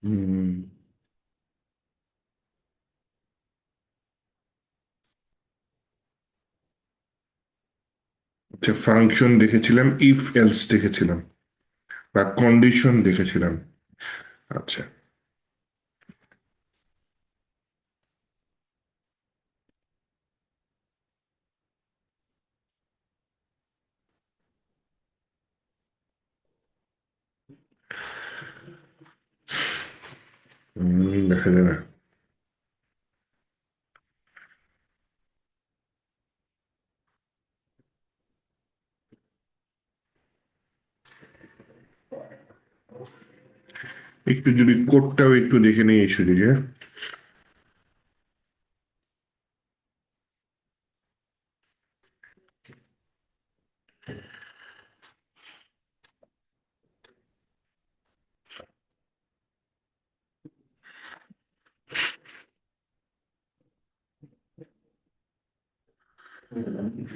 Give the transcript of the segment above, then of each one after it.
হুম, আচ্ছা, ফাংশন দেখেছিলাম, if else দেখেছিলাম, বা কন্ডিশন দেখেছিলাম। আচ্ছা। দেখা যায় না। একটু যদি কোডটাও একটু দেখে নিই এই সুযোগে।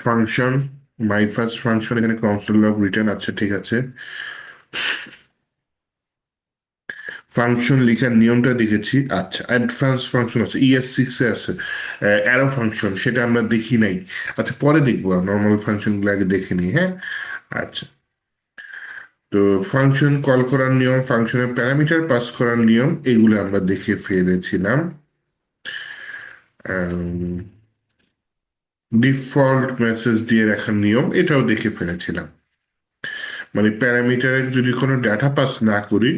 ফাংশন, মাই ফার্স্ট ফাংশন, এখানে কনসোল লগ রিটার্ন, আচ্ছা ঠিক আছে। ফাংশন লেখার নিয়মটা দেখেছি, আচ্ছা অ্যাডভান্স ফাংশন আছে, ES6 এ আছে। অ্যারো ফাংশন সেটা আমরা দেখি নাই। আচ্ছা, পরে দেখবো, নর্মাল ফাংশন গুলো আগে দেখে নিই, হ্যাঁ। আচ্ছা। তো ফাংশন কল করার নিয়ম, ফাংশনের প্যারামিটার পাস করার নিয়ম, এগুলো আমরা দেখে ফেলেছিলাম। ডিফল্ট মেসেজ দিয়ে রাখার নিয়ম, এটাও দেখে ফেলেছিলাম। মানে প্যারামিটারে যদি কোনো ডাটা পাস না করি,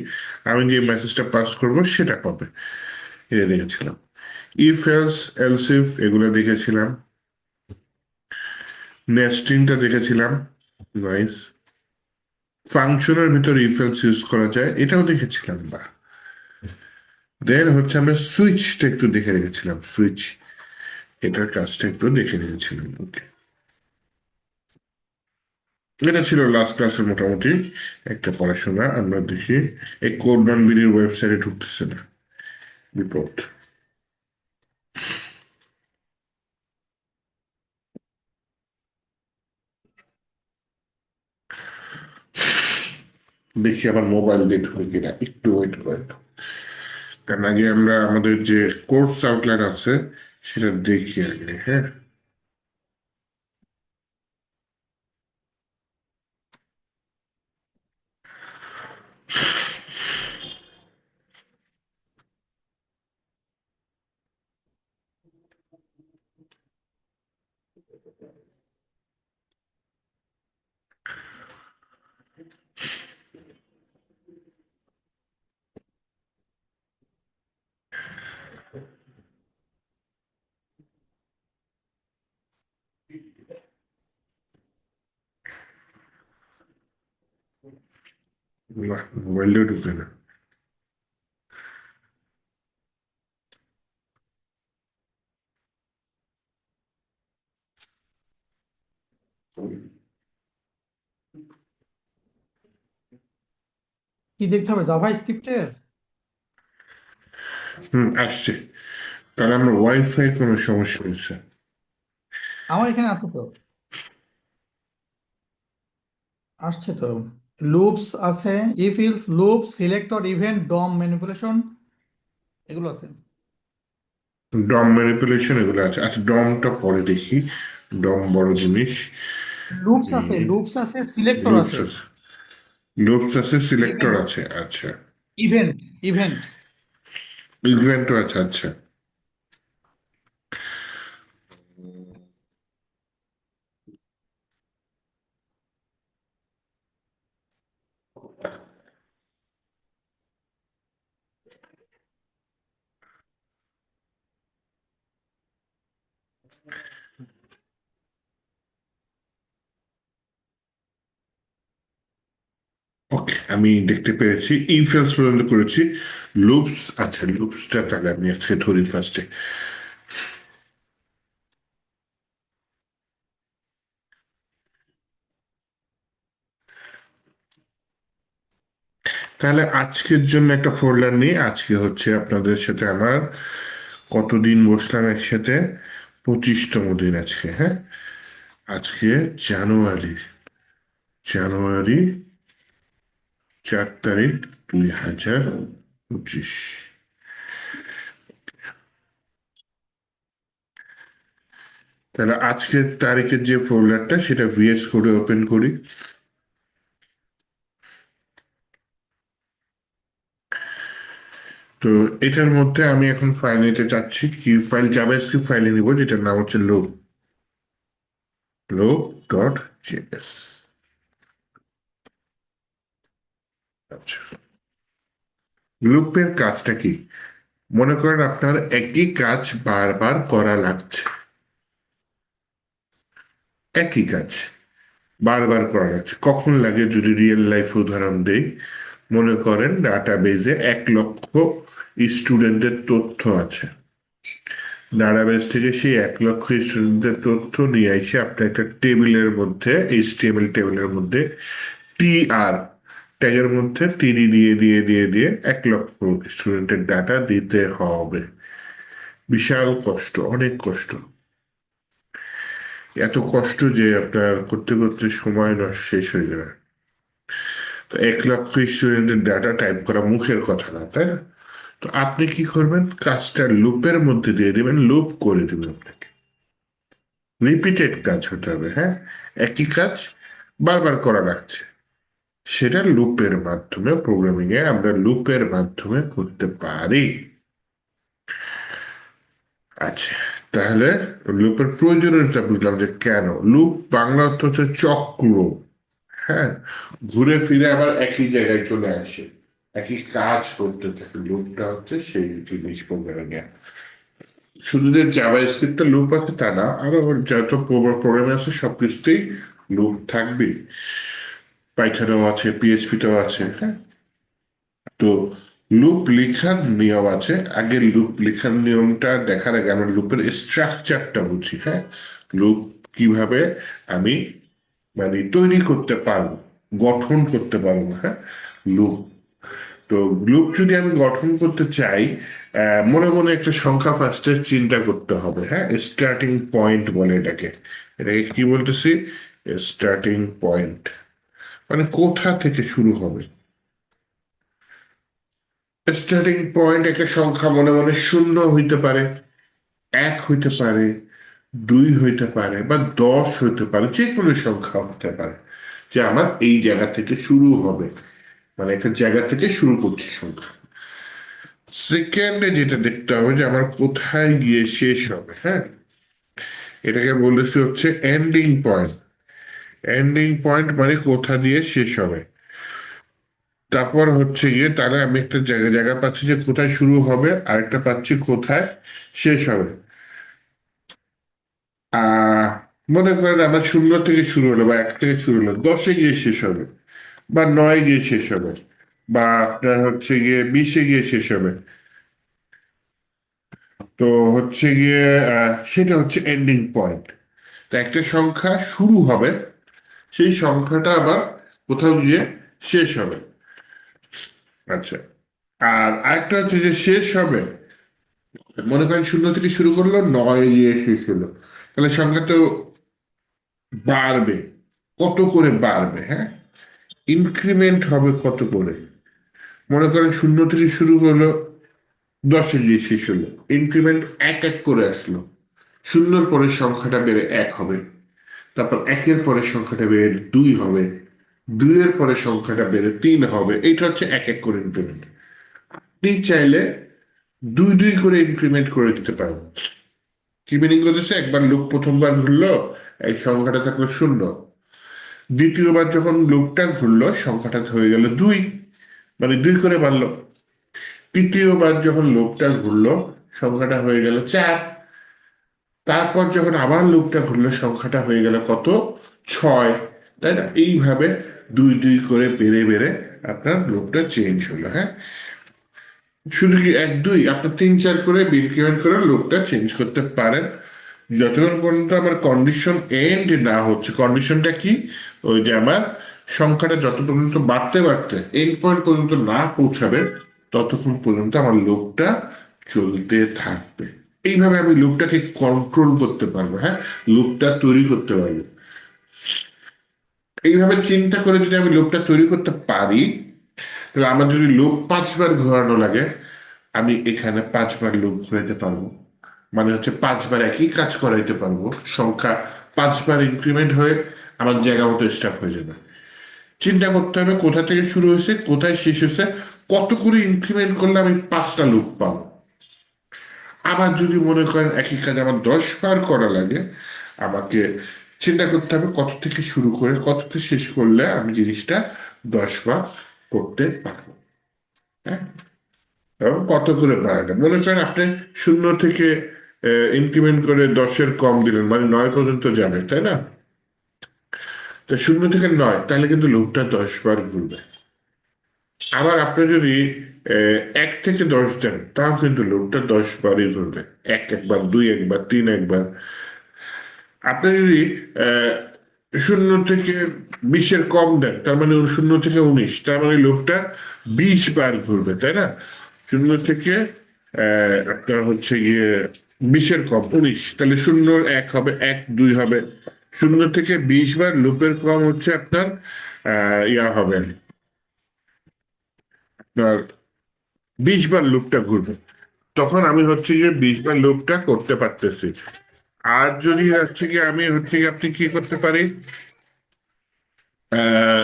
আমি যে মেসেজটা পাস করব সেটা পাবে, এটা দেখেছিলাম। ইফ এলস, এলস ইফ, এগুলো দেখেছিলাম। নেস্টিংটা দেখেছিলাম। নাইস। ফাংশনের ভিতরে ইফ এলস ইউজ করা যায়, এটাও দেখেছিলাম। বা দেন হচ্ছে আমরা সুইচটা একটু দেখে রেখেছিলাম, সুইচ, এটার কাজটা একটু দেখে রেখেছিলাম। ওকে, এটা ছিল লাস্ট ক্লাসের মোটামুটি একটা পড়াশোনা। আমরা দেখি এই কোডমান বিডির ওয়েবসাইটে ঢুকতেছে না, রিপোর্ট। দেখি আবার মোবাইল দিয়ে ঢুকে কিনা, একটু ওয়েট করে। কারণ আগে আমরা আমাদের যে কোর্স আউটলাইন আছে সেটা দেখি আগে, হ্যাঁ। না, মোবাইলেও ঢুকে না। কি দেখতে হবে জাভা স্ক্রিপ্টের? আসছে। তাহলে আমরা ওয়াইফাই কোনো সমস্যা হচ্ছে। আমার এখানে আছে তো, আসছে তো। লুপস আছে, if else loop, selector, event, DOM manipulation, এগুলো আছে। ডম ম্যানিপুলেশন এগুলো আছে, আচ্ছা ডমটা পরে দেখি। ডম বড় জিনিস। লুপস আছে, সিলেক্টর লুপস আছে, আছে, লুপস আছে, সিলেক্টর ইভেন্ট, আছে, আচ্ছা। Event, event. ইভেন্টও আছে, আচ্ছা। ওকে, আমি দেখতে পেরেছি, ইনফেলস পর্যন্ত করেছি। লুপস, আচ্ছা লুপসটা তাহলে আমি আজকে ধরি ফার্স্টে। তাহলে আজকের জন্য একটা ফোল্ডার নিয়ে, আজকে হচ্ছে আপনাদের সাথে আমার কতদিন বসলাম একসাথে, 25তম দিন আজকে, হ্যাঁ। আজকে জানুয়ারি, জানুয়ারি 4 তারিখ 2025। 25। তাহলে আজকের তারিখের যে ফোল্ডারটা সেটা ভিএস কোডে ওপেন করি। তো এটার মধ্যে আমি এখন ফাইল নিতে চাচ্ছি, কি ফাইল, জাভাস্ক্রিপ্ট ফাইলে নিব যেটার নাম হচ্ছে loop.js। আচ্ছা, লুপের কাজটা কি? মনে করেন আপনার একই কাজ বারবার করা লাগছে, একই কাজ বারবার করা লাগছে। কখন লাগে? যদি রিয়েল লাইফ উদাহরণ দেই, মনে করেন ডাটাবেজে 1 লক্ষ স্টুডেন্টের তথ্য আছে। ডাটাবেজ থেকে সেই 1 লক্ষ স্টুডেন্টের তথ্য নিয়ে এসে আপনার একটা টেবিলের মধ্যে, এইচটিএমএল টেবিলের মধ্যে টিআর ট্যাগের মধ্যে টিডি দিয়ে দিয়ে দিয়ে দিয়ে 1 লক্ষ স্টুডেন্টের ডাটা দিতে হবে। বিশাল কষ্ট, অনেক কষ্ট। এত কষ্ট যে আপনার করতে করতে সময় নষ্ট শেষ হয়ে যাবে। তো 1 লক্ষ স্টুডেন্টের ডাটা টাইপ করা মুখের কথা না, তাই না? তো আপনি কি করবেন? কাজটা লুপের মধ্যে দিয়ে দেবেন, লুপ করে দেবেন আপনাকে। রিপিটেড কাজ হতে হবে, হ্যাঁ, একই কাজ বারবার করা লাগছে, সেটা লুপের মাধ্যমে, প্রোগ্রামিং এ আমরা লুপের মাধ্যমে করতে পারি। আচ্ছা, তাহলে লুপের প্রয়োজনীয়তা বুঝলাম যে কেন লুপ। বাংলা অর্থ হচ্ছে চক্র। হ্যাঁ, ঘুরে ফিরে আবার একই জায়গায় চলে আসে, একই কাজ করতে থাকে। লুপটা হচ্ছে সেই জিনিস প্রোগ্রামিং এ। শুধু যে জাভাস্ক্রিপ্টে লুপ আছে তা না, আরো যত প্রোগ্রাম আছে সবকিছুতেই লুপ থাকবে। পাইথনেও আছে, পিএইচপিতেও আছে, হ্যাঁ। তো লুপ লেখার নিয়ম আছে। আগে লুপ লেখার নিয়মটা দেখার আগে আমরা লুপের স্ট্রাকচারটা বুঝি, হ্যাঁ। লুপ কিভাবে আমি মানে তৈরি করতে পারবো, গঠন করতে পারবো, হ্যাঁ, লুপ। তো লুপ যদি আমি গঠন করতে চাই, মনে মনে একটা সংখ্যা ফার্স্টে চিন্তা করতে হবে, হ্যাঁ। স্টার্টিং পয়েন্ট বলে এটাকে। এটাকে কি বলতেছি? স্টার্টিং পয়েন্ট মানে কোথা থেকে শুরু হবে। স্টার্টিং পয়েন্ট একটা সংখ্যা মনে মনে 0 হইতে পারে, 1 হইতে পারে, 2 হইতে পারে, বা 10 হইতে পারে, যে কোনো সংখ্যা হতে পারে। যে আমার এই জায়গা থেকে শুরু হবে, মানে একটা জায়গা থেকে শুরু করছি সংখ্যা। সেকেন্ডে যেটা দেখতে হবে যে আমার কোথায় গিয়ে শেষ হবে, হ্যাঁ। এটাকে বলেছি হচ্ছে এন্ডিং পয়েন্ট। এন্ডিং পয়েন্ট মানে কোথা দিয়ে শেষ হবে। তারপর হচ্ছে গিয়ে তাহলে আমি একটা জায়গা জায়গা পাচ্ছি যে কোথায় শুরু হবে, আর একটা পাচ্ছি কোথায় শেষ হবে। আহ মনে করেন আমার 0 থেকে শুরু হলো, বা 1 থেকে শুরু হলো, 10-এ গিয়ে শেষ হবে, বা 9 গিয়ে শেষ হবে, বা আপনার হচ্ছে গিয়ে 20-এ গিয়ে শেষ হবে। তো হচ্ছে গিয়ে সেটা হচ্ছে এন্ডিং পয়েন্ট। তো একটা সংখ্যা শুরু হবে, সেই সংখ্যাটা আবার কোথাও গিয়ে শেষ হবে। আচ্ছা, আর আরেকটা হচ্ছে যে শেষ হবে, মনে করেন 0 থেকে শুরু করলো, 9 গিয়ে শেষ হলো, তাহলে সংখ্যা তো বাড়বে। কত করে বাড়বে, হ্যাঁ, ইনক্রিমেন্ট হবে কত করে। মনে করেন 0 থেকে শুরু হলো, 10-এ গিয়ে শেষ হলো, ইনক্রিমেন্ট এক এক করে আসলো। 0-র পরের সংখ্যাটা বেড়ে 1 হবে, তারপর 1-এর পরের সংখ্যাটা বেড়ে 2 হবে, 2-এর পরের সংখ্যাটা বেড়ে 3 হবে। এইটা হচ্ছে এক এক করে ইনক্রিমেন্ট। আপনি চাইলে 2 2 করে ইনক্রিমেন্ট করে দিতে পারেন। কি মিনিং করতেছে? একবার লুপ প্রথমবার ঘুরলো, এই সংখ্যাটা থাকলো 0। দ্বিতীয়বার যখন লুপটা ঘুরলো, সংখ্যাটা হয়ে গেল 2, মানে 2 করে বাড়লো। তৃতীয়বার যখন লুপটা ঘুরলো, সংখ্যাটা হয়ে গেল 4। তারপর যখন আবার লুপটা ঘুরলো, সংখ্যাটা হয়ে গেল কত? 6। তাই না? এইভাবে 2 2 করে বেড়ে বেড়ে আপনার লুপটা চেঞ্জ হলো, হ্যাঁ। শুধু কি 1 2, আপনার 3 4 করে ইনক্রিমেন্ট করে লুপটা চেঞ্জ করতে পারেন, যতক্ষণ পর্যন্ত আমার কন্ডিশন এন্ড না হচ্ছে। কন্ডিশনটা কি? ওই যে আমার সংখ্যাটা যত পর্যন্ত বাড়তে বাড়তে এন্ড পয়েন্ট পর্যন্ত না পৌঁছাবে, ততক্ষণ পর্যন্ত আমার লুপটা চলতে থাকবে। এইভাবে আমি লুপটাকে কন্ট্রোল করতে পারবো, হ্যাঁ, লুপটা তৈরি করতে পারবো। এইভাবে চিন্তা করে যদি আমি লুপটা তৈরি করতে পারি, তাহলে আমার যদি লুপ 5 বার ঘোরানো লাগে, আমি এখানে 5 বার লুপ ঘোরাতে পারবো, মানে হচ্ছে 5 বার একই কাজ করাইতে পারবো। সংখ্যা 5 বার ইনক্রিমেন্ট হয়ে আমার জায়গা মতো স্টার্ট হয়ে যাবে। চিন্তা করতে হবে কোথা থেকে শুরু হয়েছে, কোথায় শেষ হয়েছে, কত করে ইনক্রিমেন্ট করলে আমি 5টা লুপ পাবো। আবার যদি মনে করেন একই কাজ আমার 10 বার করা লাগে, আমাকে চিন্তা করতে হবে কত থেকে শুরু করে কততে শেষ করলে আমি জিনিসটা 10 বার করতে পারবো। হ্যাঁ, এবং কত করে বাড়াটা, মনে করেন আপনি 0 থেকে ইনক্রিমেন্ট করে 10-এর কম দিলেন, মানে 9 পর্যন্ত যাবে, তাই না? তো 0 থেকে 9, তাহলে কিন্তু লুপটা 10 বার ঘুরবে। আবার আপনি যদি 1 থেকে 10 দেন, তাও কিন্তু লুপটা 10 বারই ঘুরবে। একবার, 2 একবার, 3 একবার। আপনি যদি আহ, 0 থেকে 20-এর কম দেন, তার মানে 0 থেকে 19, তার মানে লুপটা 20 বার ঘুরবে, তাই না? 0 থেকে আপনার হচ্ছে গিয়ে 20-এর কম 19, তাহলে 0 1 হবে, 1 2 হবে। 0 থেকে 20 বার লুপের কম হচ্ছে আপনার ইয়া হবে, আপনার 20 বার লুপটা ঘুরবে। তখন আমি হচ্ছে গিয়ে 20 বার লুপটা করতে পারতেছি। আর যদি হচ্ছে গিয়ে আমি হচ্ছে গিয়ে আপনি কি করতে পারি, আহ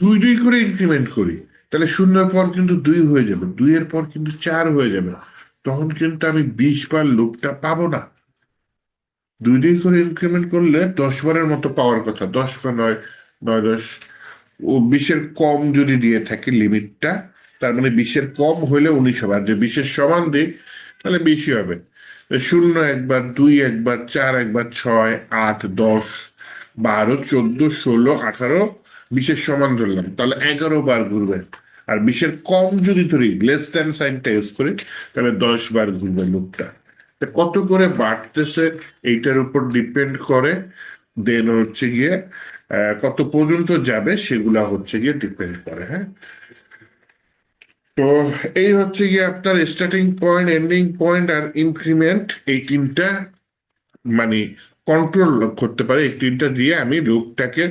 2 2 করে ইনক্রিমেন্ট করি, তাহলে 0-এর পর কিন্তু 2 হয়ে যাবে, 2-এর পর কিন্তু 4 হয়ে যাবে। তখন কিন্তু আমি 20 বার লুপটা পাবো না। 2 2 করে ইনক্রিমেন্ট করলে 10 বারের মতো পাওয়ার কথা, 10 বা 9, 9 10। ও 20-এর কম যদি দিয়ে থাকে লিমিটটা, তার মানে 20-এর কম হইলে 19 হবে, আর যে 20-এর সমান দিই তাহলে বেশি হবে। 0 একবার, 2 একবার, 4 একবার, 6 8 10 12 14 16 18, 20-এর সমান ধরলাম, তাহলে 11 বার ঘুরবে। আর 20-এর কম যদি ধরি, লেস দ্যান সাইনটা ইউজ করি, তাহলে 10 বার ঘুরবে লুপটা। কত করে বাড়তেছে এইটার উপর ডিপেন্ড করে। দেন হচ্ছে গিয়ে কত পর্যন্ত যাবে সেগুলা হচ্ছে গিয়ে ডিপেন্ড করে। হ্যাঁ, তো এই হচ্ছে গিয়ে আপনার স্টার্টিং পয়েন্ট, এন্ডিং পয়েন্ট আর ইনক্রিমেন্ট, এই তিনটা মানে কন্ট্রোল করতে পারে। এই তিনটা দিয়ে আমি লুপটাকে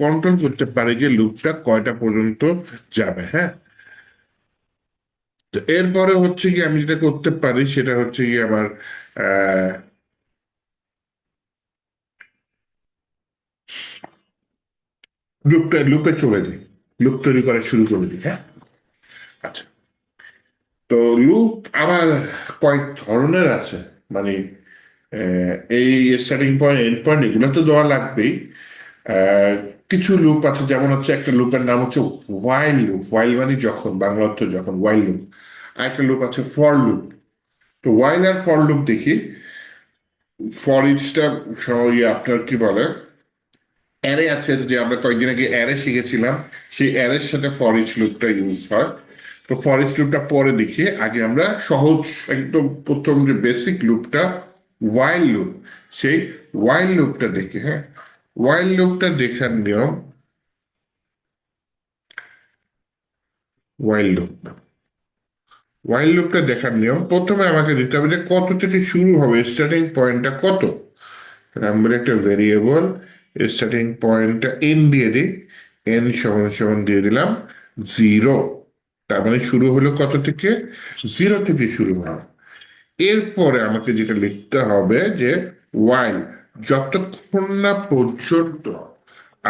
কন্ট্রোল করতে পারি যে লুপটা কয়টা পর্যন্ত যাবে। হ্যাঁ, তো এরপরে হচ্ছে কি আমি যেটা করতে পারি সেটা হচ্ছে কি আমার আহ লুপে চলে যাই, লুপ তৈরি করা শুরু করে দিই। হ্যাঁ, আচ্ছা। তো লুপ আবার কয়েক ধরনের আছে, মানে এই স্টার্টিং পয়েন্ট, এন্ড পয়েন্ট এগুলো তো দেওয়া লাগবেই। আহ, কিছু লুপ আছে, যেমন হচ্ছে একটা লুপের নাম হচ্ছে ওয়াইল লুপ। ওয়াইল মানে যখন, বাংলা অর্থ যখন, ওয়াইল লুপ। আর একটা লুপ আছে ফর লুপ। তো ওয়াইল আর ফর লুপ দেখি। ফর ইচটা আপনার কি বলে, অ্যারে আছে, যে আমরা কয়েকদিন আগে অ্যারে শিখেছিলাম, সেই অ্যারের সাথে ফর ইচ লুপটা ইউজ হয়। তো ফর ইচ লুপটা পরে দেখি, আগে আমরা সহজ একদম প্রথম যে বেসিক লুপটা ওয়াইল লুপ, সেই ওয়াইল লুপটা দেখি। হ্যাঁ, ওয়াইল লুপটা দেখার নিয়ম, ওয়াইল লুপ, ওয়াইল লুপটা দেখার নিয়ম, প্রথমে আমাকে দিতে হবে যে কত থেকে শুরু হবে, স্টার্টিং পয়েন্টটা কত। আমরা একটা ভেরিয়েবল স্টার্টিং পয়েন্টটা এন দিয়ে দিই, এন সমান সমান দিয়ে দিলাম 0। তার মানে শুরু হলো কত থেকে, 0 থেকে শুরু হলো। এরপরে আমাকে যেটা লিখতে হবে যে ওয়াইল, যতক্ষণ না পর্যন্ত,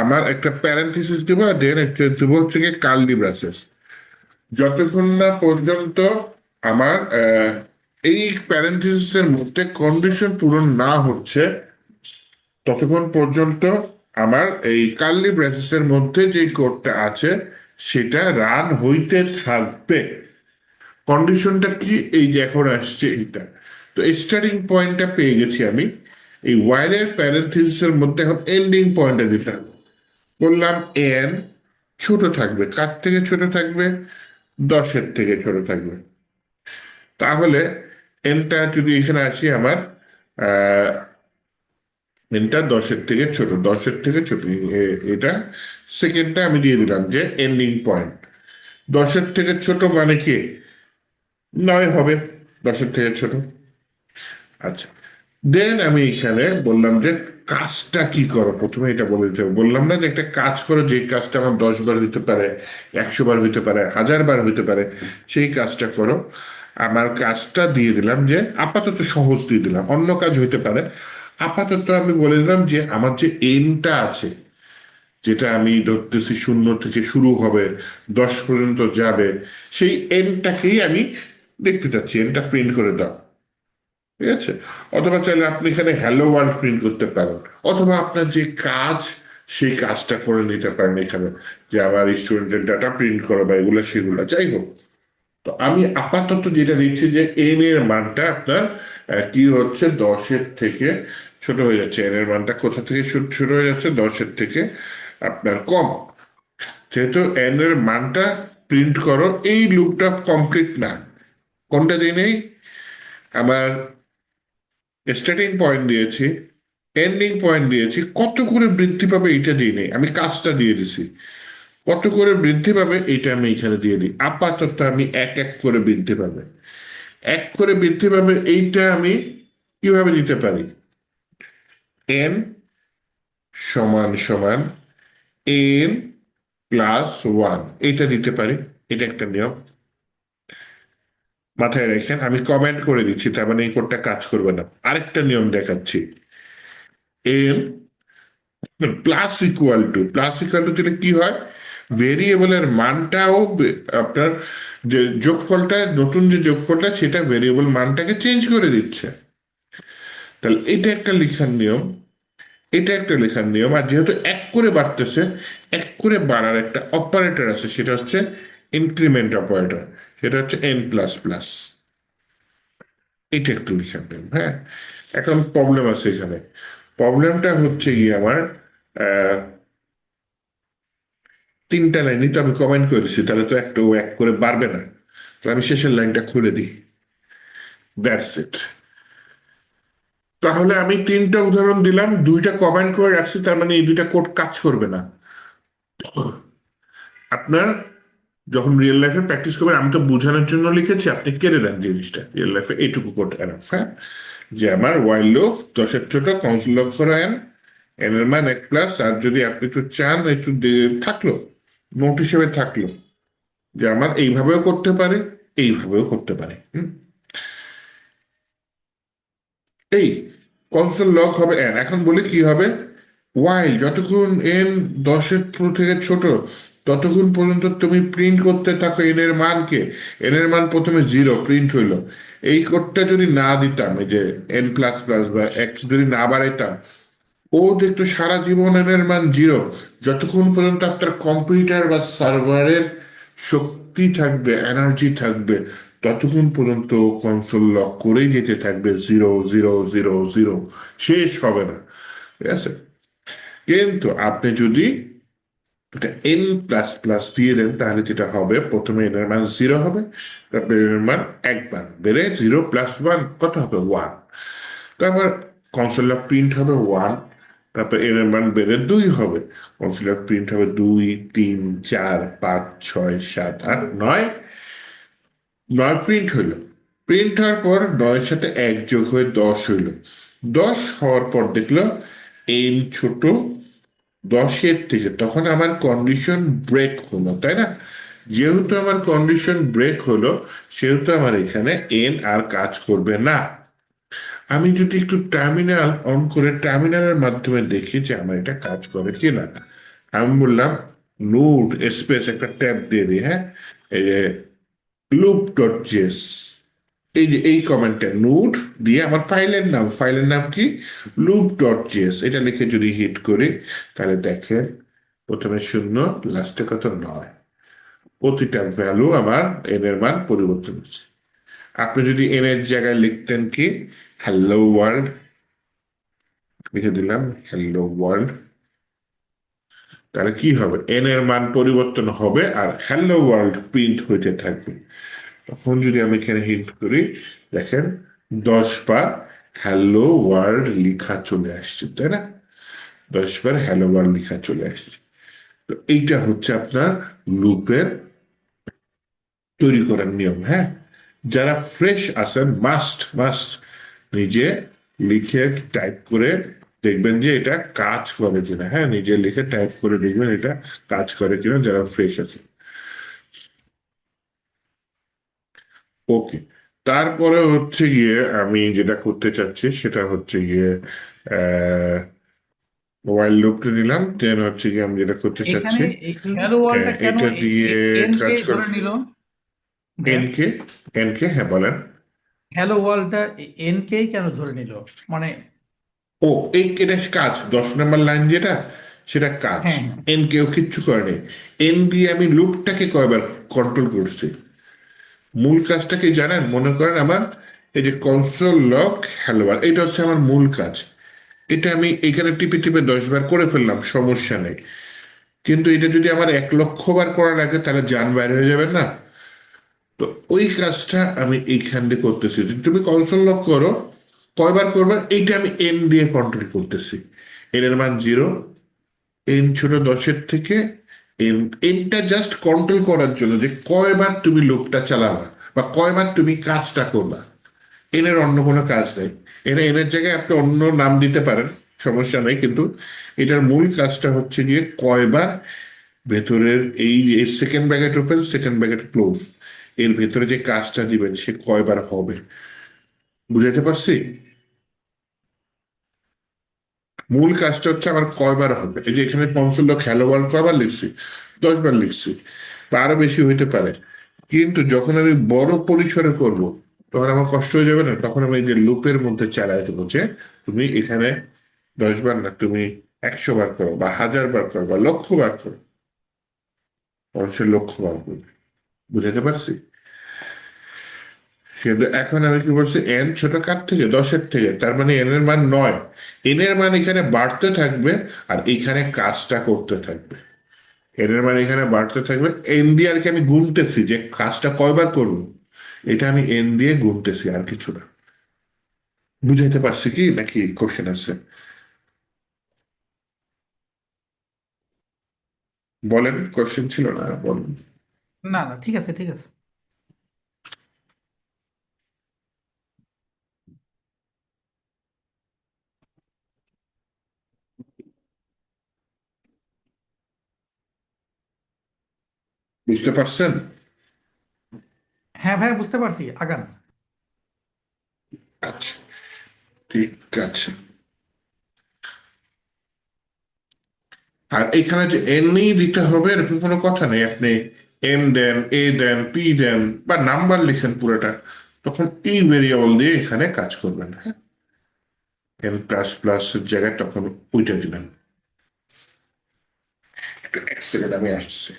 আমার একটা প্যারেন্থেসিস দিব, দেন একটা দিব হচ্ছে গিয়ে কার্লি ব্রেসেস। যতক্ষণ না পর্যন্ত আমার এই প্যারেন্থেসিসের মধ্যে কন্ডিশন পূরণ না হচ্ছে, ততক্ষণ পর্যন্ত আমার এই কার্লি ব্রেসেসের মধ্যে যে কোডটা আছে সেটা রান হইতে থাকবে। কন্ডিশনটা কি, এই যে এখন আসছে এটা। তো স্টার্টিং পয়েন্টটা পেয়ে গেছি আমি, এই ওয়াইলের প্যারেন্থেসিসের মধ্যে এখন এন্ডিং পয়েন্টটা দিতে হবে। বললাম এন ছোট থাকবে, কার থেকে ছোট থাকবে, 10-এর থেকে ছোট থাকবে। তাহলে এনটা যদি এখানে আসি আমার, আহ এনটা 10-এর থেকে ছোট, 10-এর থেকে ছোট, এটা সেকেন্ডটা আমি দিয়ে দিলাম যে এন্ডিং পয়েন্ট। 10-এর থেকে ছোট মানে কি, 9 হবে, 10-এর থেকে ছোট। আচ্ছা, দেন আমি এখানে বললাম যে কাজটা কি করো প্রথমে এটা বলে দিতে হবে। বললাম না যে একটা কাজ করো, যে কাজটা আমার 10 বার হইতে পারে, 100 বার হইতে পারে, 1000 বার হইতে পারে, সেই কাজটা করো। আমার কাজটা দিয়ে দিলাম যে আপাতত সহজ দিয়ে দিলাম, অন্য কাজ হইতে পারে। আপাতত আমি বলে দিলাম যে আমার যে এনটা আছে, যেটা আমি ধরতেছি 0 থেকে শুরু হবে, 10 পর্যন্ত যাবে, সেই এনটাকেই আমি দেখতে চাচ্ছি, এনটা প্রিন্ট করে দাও। ঠিক আছে? অথবা চাইলে আপনি এখানে হ্যালো ওয়ার্ল্ড প্রিন্ট করতে পারেন, অথবা আপনার যে কাজ সেই কাজটা করে নিতে পারেন এখানে, যে আমার স্টুডেন্টের ডাটা প্রিন্ট করো বা এগুলো সেগুলো যাই হোক। তো আমি আপাতত যেটা দিচ্ছি যে এন এর মানটা আপনার কি হচ্ছে, 10-এর থেকে ছোট হয়ে যাচ্ছে। এন এর মানটা কোথা থেকে ছোট হয়ে যাচ্ছে? 10-এর থেকে আপনার কম। যেহেতু এন এর মানটা প্রিন্ট করো, এই লুপটা কমপ্লিট না। কোনটা দিয়ে নেই? আমার স্টার্টিং পয়েন্ট দিয়েছি, এন্ডিং পয়েন্ট দিয়েছি, কত করে বৃদ্ধি পাবে এটা দিয়ে নেই, আমি কাজটা দিয়ে দিছি। কত করে বৃদ্ধি পাবে এটা আমি এখানে দিয়ে দিই। আপাতত আমি এক এক করে বৃদ্ধি পাবে, এক করে বৃদ্ধি পাবে, এইটা আমি কিভাবে দিতে পারি? এন সমান সমান এন +1, এটা দিতে পারি। এটা একটা নিয়ম, মাথায় রেখেন। আমি কমেন্ট করে দিচ্ছি, তার মানে এই কোডটা কাজ করবে না। আরেকটা নিয়ম দেখাচ্ছি। এন প্লাস ইকুয়াল টু দিলে কি হয়? ভেরিয়েবলের মানটাও আপনার যে যোগফলটা, নতুন যে যোগফলটা, সেটা ভেরিয়েবল মানটাকে চেঞ্জ করে দিচ্ছে। তাহলে এটা একটা লেখার নিয়ম, এটা একটা লেখার নিয়ম। আর যেহেতু এক করে বাড়তেছে, এক করে বাড়ার একটা অপারেটর আছে, সেটা হচ্ছে ইনক্রিমেন্ট অপারেটর, সেটা হচ্ছে n++। এটা একটু লেখার নিয়ম, হ্যাঁ। এখন প্রবলেম আছে এখানে। প্রবলেমটা হচ্ছে গিয়ে আমার আহ 3টা লাইনই তো আমি কমেন্ট করেছি, তাহলে তো একটা ও এক করে বাড়বে না। তো আমি শেষের লাইনটা খুলে দিই, দ্যাটস ইট। তাহলে আমি 3টা উদাহরণ দিলাম, 2টা কমেন্ট করে রাখছি, তার মানে এই 2টা কোড কাজ করবে না। আপনার যখন রিয়েল লাইফে প্র্যাকটিস করবেন, আমি তো বোঝানোর জন্য লিখেছি, আপনি কেড়ে দেন জিনিসটা। রিয়েল লাইফে এইটুকু কোড এনাফ, হ্যাঁ। যে আমার ওয়াইল লুপ 10-এর ছোট, কনসোল লক করো এন, এন এর মান 1+, আর যদি আপনি একটু চান একটু থাকলো, নোট হিসেবে থাকলো, যে আমার এইভাবেও করতে পারে, এইভাবেও করতে পারে। এই কনসোল লক হবে এন। এখন বলি কি হবে? ওয়াইল যতক্ষণ এন 10-এর থেকে ছোট, ততক্ষণ পর্যন্ত তুমি প্রিন্ট করতে থাকো এন এর মানকে। এন এর মান প্রথমে 0 প্রিন্ট হইলো। এই কোডটা যদি না দিতাম, এই যে n++ বা এক যদি না বাড়াইতাম, ও দেখতো সারা জীবন এন এর মান 0, যতক্ষণ পর্যন্ত আপনার কম্পিউটার বা সার্ভারের শক্তি থাকবে, এনার্জি থাকবে, ততক্ষণ পর্যন্ত কনসোল লক করেই যেতে থাকবে, 0 0 0 0, শেষ হবে না। ঠিক আছে? কিন্তু আপনি যদি এটা n++ দিয়ে দেন, তাহলে যেটা হবে, প্রথমে এন এর মান 0 হবে, তারপরে এন এর মান একবার বেড়ে 0+1 কত হবে? 1। তারপর কনসোল প্রিন্ট হবে 1, তারপর এর মান বেড়ে 2 হবে। কনসোল প্রিন্ট হবে 2 3 4 5 6 7 8 9, 9 প্রিন্ট হইলো। প্রিন্ট হওয়ার পর 9-এর সাথে 1 যোগ হয়ে 10 হইলো। 10 হওয়ার পর দেখলো এন ছোট 10-এর থেকে, তখন আমার কন্ডিশন ব্রেক হলো, তাই না? যেহেতু আমার কন্ডিশন ব্রেক হলো, সেহেতু আমার এখানে এন আর কাজ করবে না। আমি যদি একটু টার্মিনাল অন করে টার্মিনালের মাধ্যমে দেখি যে আমার এটা কাজ করে কিনা। আমি বললাম নোড স্পেস একটা ট্যাব দিয়ে দিই, হ্যাঁ। এই যে loop.js, এই যে এই কমেন্টটা নোড দিয়ে আমার ফাইলের নাম কি? loop.js, এটা লিখে যদি হিট করি, তাহলে দেখেন প্রথমে 0, লাস্টে কত? 9। প্রতিটা ভ্যালু আমার এন এর মান পরিবর্তন হচ্ছে। আপনি যদি এন এর জায়গায় লিখতেন কি, হ্যালো ওয়ার্ল্ড, লিখে দিলাম হ্যালো ওয়ার্ল্ড, তাহলে কি হবে? এন এর মান পরিবর্তন হবে আর হ্যালো ওয়ার্ল্ড প্রিন্ট হইতে থাকবে। তখন যদি আমি এখানে হিন্ট করি, দেখেন 10 বার হ্যালো ওয়ার্ল্ড লেখা চলে আসছে, তাই না? 10 বার হ্যালো ওয়ার্ল্ড লেখা চলে আসছে। তো এইটা হচ্ছে আপনার লুপের তৈরি করার নিয়ম, হ্যাঁ। যারা ফ্রেশ আছেন, মাস্ট মাস্ট নিজে লিখে টাইপ করে দেখবেন যে এটা কাজ করে কিনা, হ্যাঁ, নিজে লিখে টাইপ করে দেখবেন এটা কাজ করে কিনা যারা ফ্রেশ আছে। ওকে, তারপরে হচ্ছে গিয়ে আমি যেটা করতে চাচ্ছি সেটা হচ্ছে গিয়ে আহ ওয়াইল লুপটা নিলাম, দেন হচ্ছে গিয়ে আমি যেটা করতে এখানে চাচ্ছি হ্যালো ওয়ার্ল্ডটা কেন এটা দিয়ে এন কে কাজ ধরে করা। নিল ভাইয়া? এন কে, এন কে, হ্যাঁ বলেন। হ্যালো ওয়ার্ল্ডটা এন কেই কেন ধরে নিল? মানে ও, এই এটা কাজ 10 নম্বর লাইন যেটা, সেটা কাজ। হ্যাঁ হ্যাঁ। এন কেও কিচ্ছু করেনি। এন দিয়ে আমি লুপটাকে কয়বার কন্ট্রোল করছি। মূল কাজটা কি জানেন? মনে করেন আমার এই যে কনসোল লক হ্যালো ওয়ার্ল্ড, এটা হচ্ছে আমার মূল কাজ। এটা আমি এখানে টিপে টিপে 10 বার করে ফেললাম, সমস্যা নেই। কিন্তু এটা যদি আমার 1 লক্ষ বার করা লাগে তাহলে জান বাইর হয়ে যাবে না? তো ওই কাজটা আমি এইখান দিয়ে করতেছি। যদি তুমি কনসোল লক করো, কয়বার করবে এইটা আমি এন দিয়ে কন্ট্রোল করতেছি। এন এর মান 0, এন ছোট 10-এর থেকে। এন, এনটা জাস্ট কন্ট্রোল করার জন্য যে কয়বার তুমি লুপটা চালাবা বা কয়বার তুমি কাজটা করবা। এনের অন্য কোনো কাজ নেই। এনের জায়গায় আপনি অন্য নাম দিতে পারেন, সমস্যা নেই, কিন্তু এটার মূল কাজটা হচ্ছে গিয়ে কয়বার ভেতরের এই second bracket open second bracket close, এর ভেতরে যে কাজটা দিবেন সে কয়বার হবে। বুঝাইতে পারছি? মূল কাজটা হচ্ছে আমার কয়বার হবে। এই যে এখানে কনসোল হ্যালো ওয়ার্ল্ড কয়বার লিখছি? 10 বার লিখছি, বা আরো বেশি হইতে পারে। কিন্তু যখন আমি বড় পরিসরে করব, তখন আমার কষ্ট হয়ে যাবে না? তখন আমি এই যে লুপের মধ্যে চালাই দেবো যে তুমি এখানে 10 বার না, তুমি 100 বার করো বা 1000 বার করো বা 1,000,000 বার করো, অবশ্যই 1,000,000 বার করবে। বুঝাতে পারছি? কিন্তু এখন আমি কি বলছি, এন ছোট কার থেকে? 10-এর থেকে, তার মানে এন এর মান 9। এন এর মান এখানে বাড়তে থাকবে আর এখানে কাজটা করতে থাকবে। এন এর মান এখানে বাড়তে থাকবে, এন দিয়ে আর কি আমি গুনতেছি যে কাজটা কয়বার করবো, এটা আমি এন দিয়ে গুনতেছি, আর কিছু না। বুঝাইতে পারছি কি, নাকি কোশ্চেন আছে? বলেন, কোশ্চেন ছিল না, বলেন। না না, ঠিক আছে ঠিক আছে। বুঝতে পারছেন? হ্যাঁ ভাইয়া, বুঝতে পারছি, আগান। আচ্ছা, ঠিক আছে। আর এখানে যে এনই দিতে হবে এরকম কোনো কথা নেই। আপনি এন দেন, এ দেন, পি দেন, বা নাম্বার লিখেন পুরোটা, তখন এই ভেরিয়েবল দিয়ে এখানে কাজ করবেন, হ্যাঁ। এন প্লাস প্লাস জায়গায় তখন ওইটা দিবেন। একটু 1 সেকেন্ড, আমি আসছি।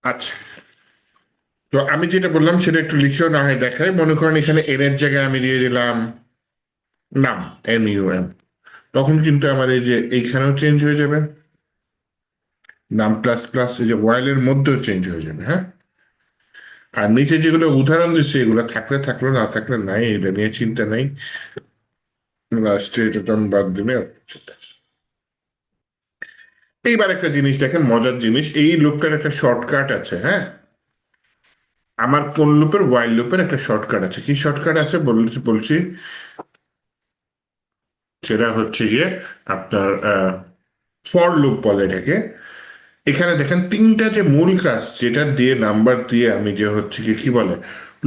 আচ্ছা, তো আমি যেটা বললাম সেটা একটু লিখেও না হয় দেখাই। মনে করেন এখানে এন এর জায়গায় আমি দিয়ে দিলাম নাম, NUM। তখন কিন্তু আমার এই যে এইখানেও চেঞ্জ হয়ে যাবে, নাম প্লাস প্লাস এই যে ওয়াইলের মধ্যেও চেঞ্জ হয়ে যাবে, হ্যাঁ। আর নিচে যেগুলো উদাহরণ দিচ্ছে এগুলো থাকলে থাকলো, না থাকলে নাই, এটা নিয়ে চিন্তা নাই। লাস্টে এটা তো আমি বাদ দিলে এইবার একটা জিনিস দেখেন, মজার জিনিস, এই লুপটার একটা শর্টকাট আছে, হ্যাঁ। আমার কোন লুপের, ওয়াইল লুপের একটা শর্টকাট আছে। কি শর্টকাট আছে বলছি বলছি, সেটা হচ্ছে গিয়ে আপনার ফর লুপ বলে এটাকে। এখানে দেখেন তিনটা যে মূল কাজ, যেটা দিয়ে নাম্বার দিয়ে আমি যে হচ্ছে কি কি বলে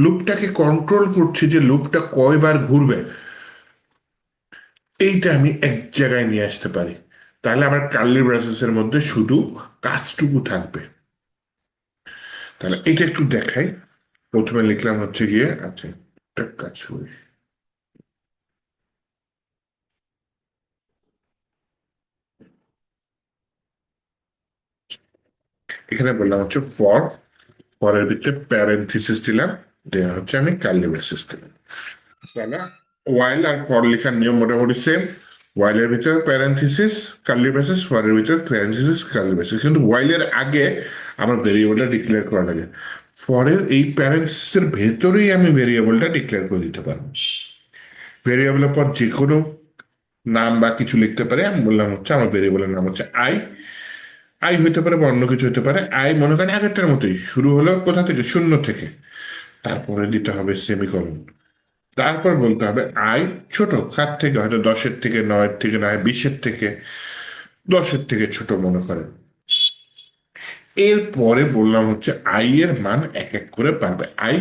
লুপটাকে কন্ট্রোল করছি, যে লুপটা কয়বার ঘুরবে, এইটা আমি এক জায়গায় নিয়ে আসতে পারি। তাহলে আমার কার্লি ব্রাসেসের মধ্যে শুধু কাজটুকু থাকবে। তাহলে এটা একটু দেখাই। প্রথমে লিখলাম হচ্ছে গিয়ে, আচ্ছা একটা কাজ করি, এখানে বললাম হচ্ছে ফর, পরের ভিতরে প্যারেন্থিসিস দিলাম, দেওয়া হচ্ছে আমি কার্লি ব্রেসেস দিলাম। তাহলে ওয়াইল আর ফর লেখার নিয়ম মোটামুটি সেম। ওয়াইলের ভিতরে প্যারেন্থিসিস কার্লি ব্রেসেস, ফরের ভিতরে প্যারেন্থিসিস কার্লি ব্রেসেস, কিন্তু ওয়াইলের আগে আমার ভেরিয়েবলটা ডিক্লেয়ার করা লাগে। ফরের এই প্যারেন্থিসিসের ভেতরেই আমি ভেরিয়েবলটা ডিক্লেয়ার করে দিতে পারবো। ভেরিয়েবলের পর যে কোনো নাম বা কিছু লিখতে পারে। আমি বললাম হচ্ছে আমার ভেরিয়েবলের নাম হচ্ছে আই। আই হইতে পারে বা অন্য কিছু হতে পারে। আই মনে করেন আগেরটার মতোই, শুরু হলো কোথা থেকে, শূন্য থেকে। তারপরে দিতে হবে সেমিকলন। তারপর বলতে হবে আই ছোট কার থেকে, হয়তো 10-এর থেকে, 9-এর থেকে, নয় 20-এর থেকে, 10-এর থেকে ছোট মনে করেন। এরপরে বললাম হচ্ছে আই এর মান এক এক করে বাড়বে, আই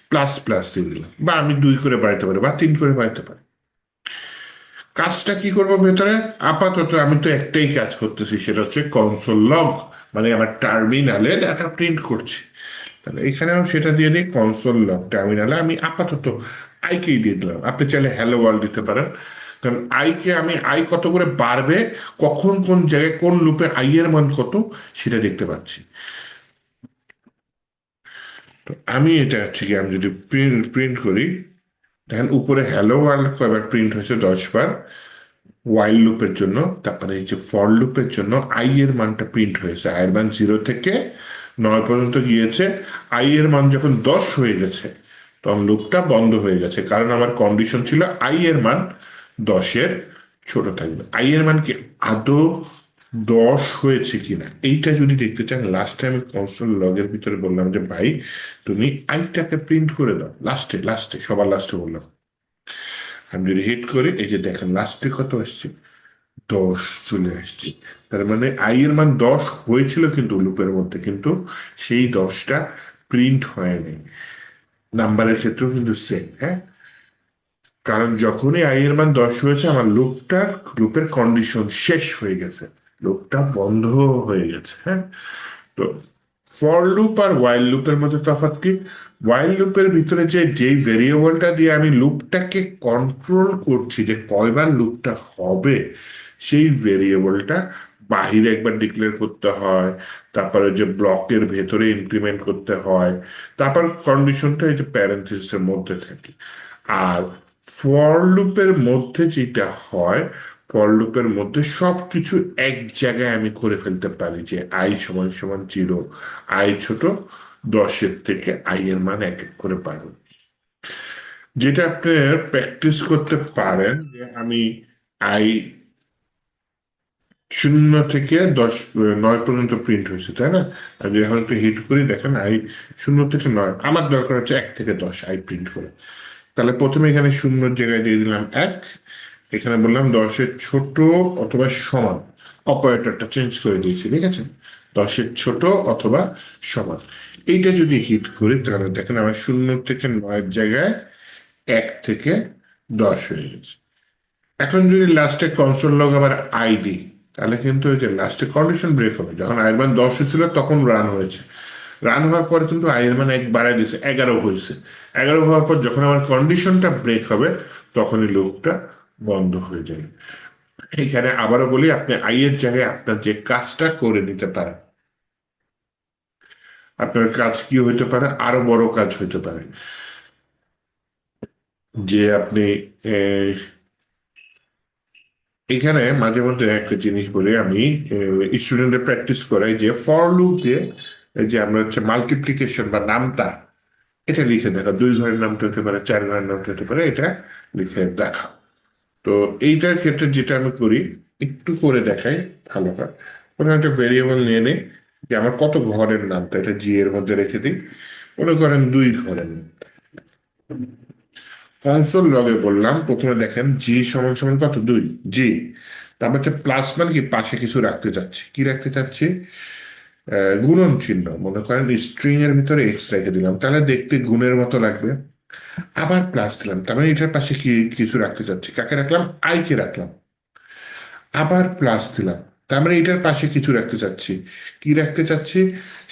প্লাস প্লাস দিয়ে দিলাম, বা আমি 2 করে বাড়াতে পারি বা 3 করে বাড়াতে পারি। কাজটা কি করবো ভেতরে, আপাতত আমি তো একটাই কাজ করতেছি, সেটা হচ্ছে কনসোল লগ, মানে আমার টার্মিনালে ডাটা প্রিন্ট করছি। তাহলে এখানেও সেটা দিয়ে দিই, কনসোল লগ টার্মিনালে আমি আপাতত আইকেই দিয়ে দিলাম। আপনি চাইলে হ্যালো ওয়ার্ল্ড দিতে পারেন, কারণ আইকে আমি আই কত করে বাড়বে, কখন কোন জায়গায় কোন লুপে আই এর মান কত, সেটা দেখতে পাচ্ছি। তো আমি এটা হচ্ছে কি, আমি যদি প্রিন্ট প্রিন্ট করি, দেখেন উপরে হ্যালো ওয়ার্ল্ড কয়বার প্রিন্ট হয়েছে, 10 বার ওয়াইল লুপের জন্য। তারপরে এই যে ফর লুপের জন্য আই এর মানটা প্রিন্ট হয়েছে, আই এর মান 0 থেকে 9 পর্যন্ত গিয়েছে। আই এর মান যখন 10 হয়ে গেছে, তখন লুপটা বন্ধ হয়ে গেছে, কারণ আমার কন্ডিশন ছিল আই এর মান 10-এর ছোট থাকবে। আই এর মান কি আদৌ 10 হয়েছে কিনা এইটা যদি দেখতে চান, লাস্টে আমি কনসোল লগের ভিতরে বললাম যে ভাই তুমি আইটাকে প্রিন্ট করে দাও, লাস্টে লাস্টে সবার লাস্টে বললাম। আমি যদি হিট করি, এই যে দেখেন লাস্টে কত আসছে, 10 চলে আসছে। তার মানে আই এর মান 10 হয়েছিল কিন্তু লুপের মধ্যে, কিন্তু সেই 10টা প্রিন্ট হয়নি। নাম্বারের ক্ষেত্রেও কিন্তু সেম, হ্যাঁ। কারণ যখনই আই এর মান 10 হয়েছে, আমার লুপের কন্ডিশন শেষ হয়ে গেছে, লুপটা বন্ধ হয়ে গেছে, হ্যাঁ। তো ফর লুপ আর ওয়াইল লুপের মধ্যে তফাৎ কি, ওয়াইল লুপের ভিতরে যে যেই ভেরিয়েবলটা দিয়ে আমি লুপটাকে কন্ট্রোল করছি যে কয়বার লুপটা হবে, সেই ভেরিয়েবলটা বাহিরে একবার ডিক্লেয়ার করতে হয়, তারপরে যে ব্লকের ভেতরে ইমপ্লিমেন্ট করতে হয়, তারপর কন্ডিশনটা এই যে প্যারেন্থেসিসের মধ্যে থাকে। আর ফর লুপের মধ্যে যেটা হয়, ফর লুপের মধ্যে সবকিছু এক জায়গায় আমি করে ফেলতে পারি, যে আই সমান সমান 0, আই ছোট 10-এর থেকে আই এর মান এক এক করে পাবো। যেটা আপনি প্র্যাকটিস করতে পারেন, যে আমি আই 0 থেকে 10, 9 পর্যন্ত প্রিন্ট হয়েছে, তাই না। আমি এখন একটু হিট করি, দেখেন আই 0 থেকে 9, আমার দরকার হচ্ছে 1 থেকে 10 আই প্রিন্ট করে। তাহলে প্রথমে এখানে শূন্যর জায়গায় দিয়ে দিলাম 1, এখানে বললাম 10-এর ছোট অথবা সমান, অপারেটরটা চেঞ্জ করে দিয়েছি, ঠিক আছে। 10-এর ছোট অথবা সমান, এইটা যদি হিট করি, তাহলে দেখেন আমার 0 থেকে 9-এর জায়গায় 1 থেকে 10 হয়ে গেছে। এখন যদি লাস্টে কনসোল লগ আবার আই দিই, তাহলে কিন্তু ওই যে লাস্টে কন্ডিশন ব্রেক হবে। যখন আই এর মান 10 ছিল তখন রান হয়েছে, রান হওয়ার পরে কিন্তু আই এর মান 1 বাড়ায় দিয়েছে, 11 হয়েছে। 11 হওয়ার পর যখন আমার কন্ডিশনটা ব্রেক হবে, তখনই লুপটা বন্ধ হয়ে যাবে। এখানে আবারও বলি, আপনি আই এর জায়গায় আপনার যে কাজটা করে নিতে পারেন। আপনার কাজ কি হইতে পারে, আরো বড় কাজ হইতে পারে, যে আপনি এখানে মাঝে মধ্যে একটা জিনিস বলে আমি স্টুডেন্টদের প্র্যাকটিস করাই, যে ফর লুপ দিয়ে এই যে আমরা হচ্ছে মাল্টিপ্লিকেশন বা নামতা, এটা লিখে দেখা, 2 ঘরের নামটা হতে পারে, 4 ঘরের নামটা হতে পারে, এটা লিখে দেখা। তো এইটার ক্ষেত্রে যেটা আমি করি, একটু করে দেখাই ভালো হয়। কোনো একটা ভেরিয়েবল নিয়ে নিই, যে আমার কত ঘরের নামটা এটা জি এর মধ্যে রেখে দিই, মনে করেন 2 ঘরের নাম। কনসোল লগে বললাম প্রথমে দেখেন জি সমান সমান কত, 2 জি। তারপর হচ্ছে প্লাস মানে কি, পাশে কিছু রাখতে চাচ্ছি, কি রাখতে চাচ্ছি, গুণন চিহ্ন, মনে করেন স্ট্রিং এর ভিতরে এক্স রেখে দিলাম, তাহলে দেখতে গুণের মতো লাগবে। আবার প্লাস দিলাম, তার মানে এটার পাশে কি কিছু রাখতে চাচ্ছি, কাকে রাখলাম, আই কে রাখলাম। আবার প্লাস দিলাম, তার মানে এটার পাশে কিছু রাখতে চাচ্ছি, কি রাখতে চাচ্ছি,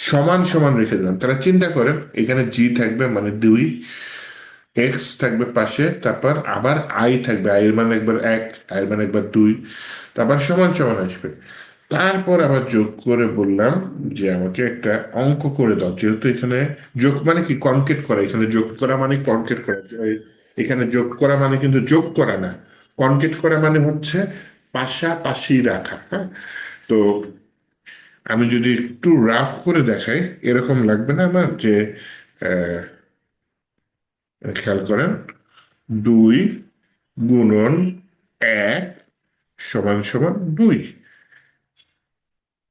সমান সমান রেখে দিলাম। তাহলে চিন্তা করেন এখানে জি থাকবে মানে 2, এক্স থাকবে পাশে, তারপর আবার আই থাকবে, আই এর মানে একবার 1, আই এর মানে একবার 2, তারপর সমান সমান আসবে। তারপর আবার যোগ করে বললাম যে আমাকে একটা অঙ্ক করে দাও, যেহেতু এখানে যোগ মানে কি, কনকেট করা, এখানে যোগ করা মানে কনকেট করা। এখানে যোগ করা মানে কিন্তু যোগ করা না, কনকেট করা মানে হচ্ছে পাশাপাশি রাখা, হ্যাঁ। তো আমি যদি একটু রাফ করে দেখাই, এরকম লাগবে না আমার, যে আহ, খেয়াল করেন, 2 গুণন 1 সমান সমান 2।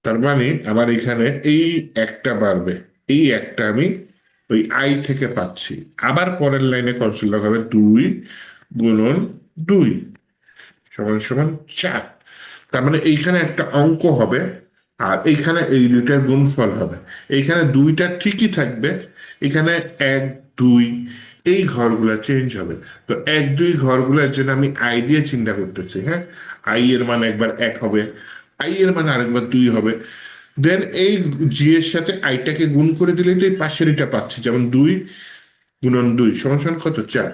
তার মানে আমার এখানে এই একটা বাড়বে, এই একটা আমি ওই আই থেকে পাচ্ছি। আবার পরের লাইনে কনসোল লাগাবে, 2 গুণন 2 সমান সমান 4। তার মানে এইখানে একটা অঙ্ক হবে, আর এইখানে এই দুইটার গুণফল হবে। এইখানে দুইটা ঠিকই থাকবে, এখানে 1 2 এই ঘরগুলা চেঞ্জ হবে। তো 1 2 ঘরগুলোর জন্য আমি আই দিয়ে চিন্তা করতেছি, হ্যাঁ। আই এর মান একবার 1 হবে, আই এর মান আরেকবার 2 হবে। দেন এই জি এর সাথে আইটাকে গুণ করে দিলে তো এই পাশের এটা পাচ্ছি, যেমন 2 গুণন 2 সমান সমান কত, 4।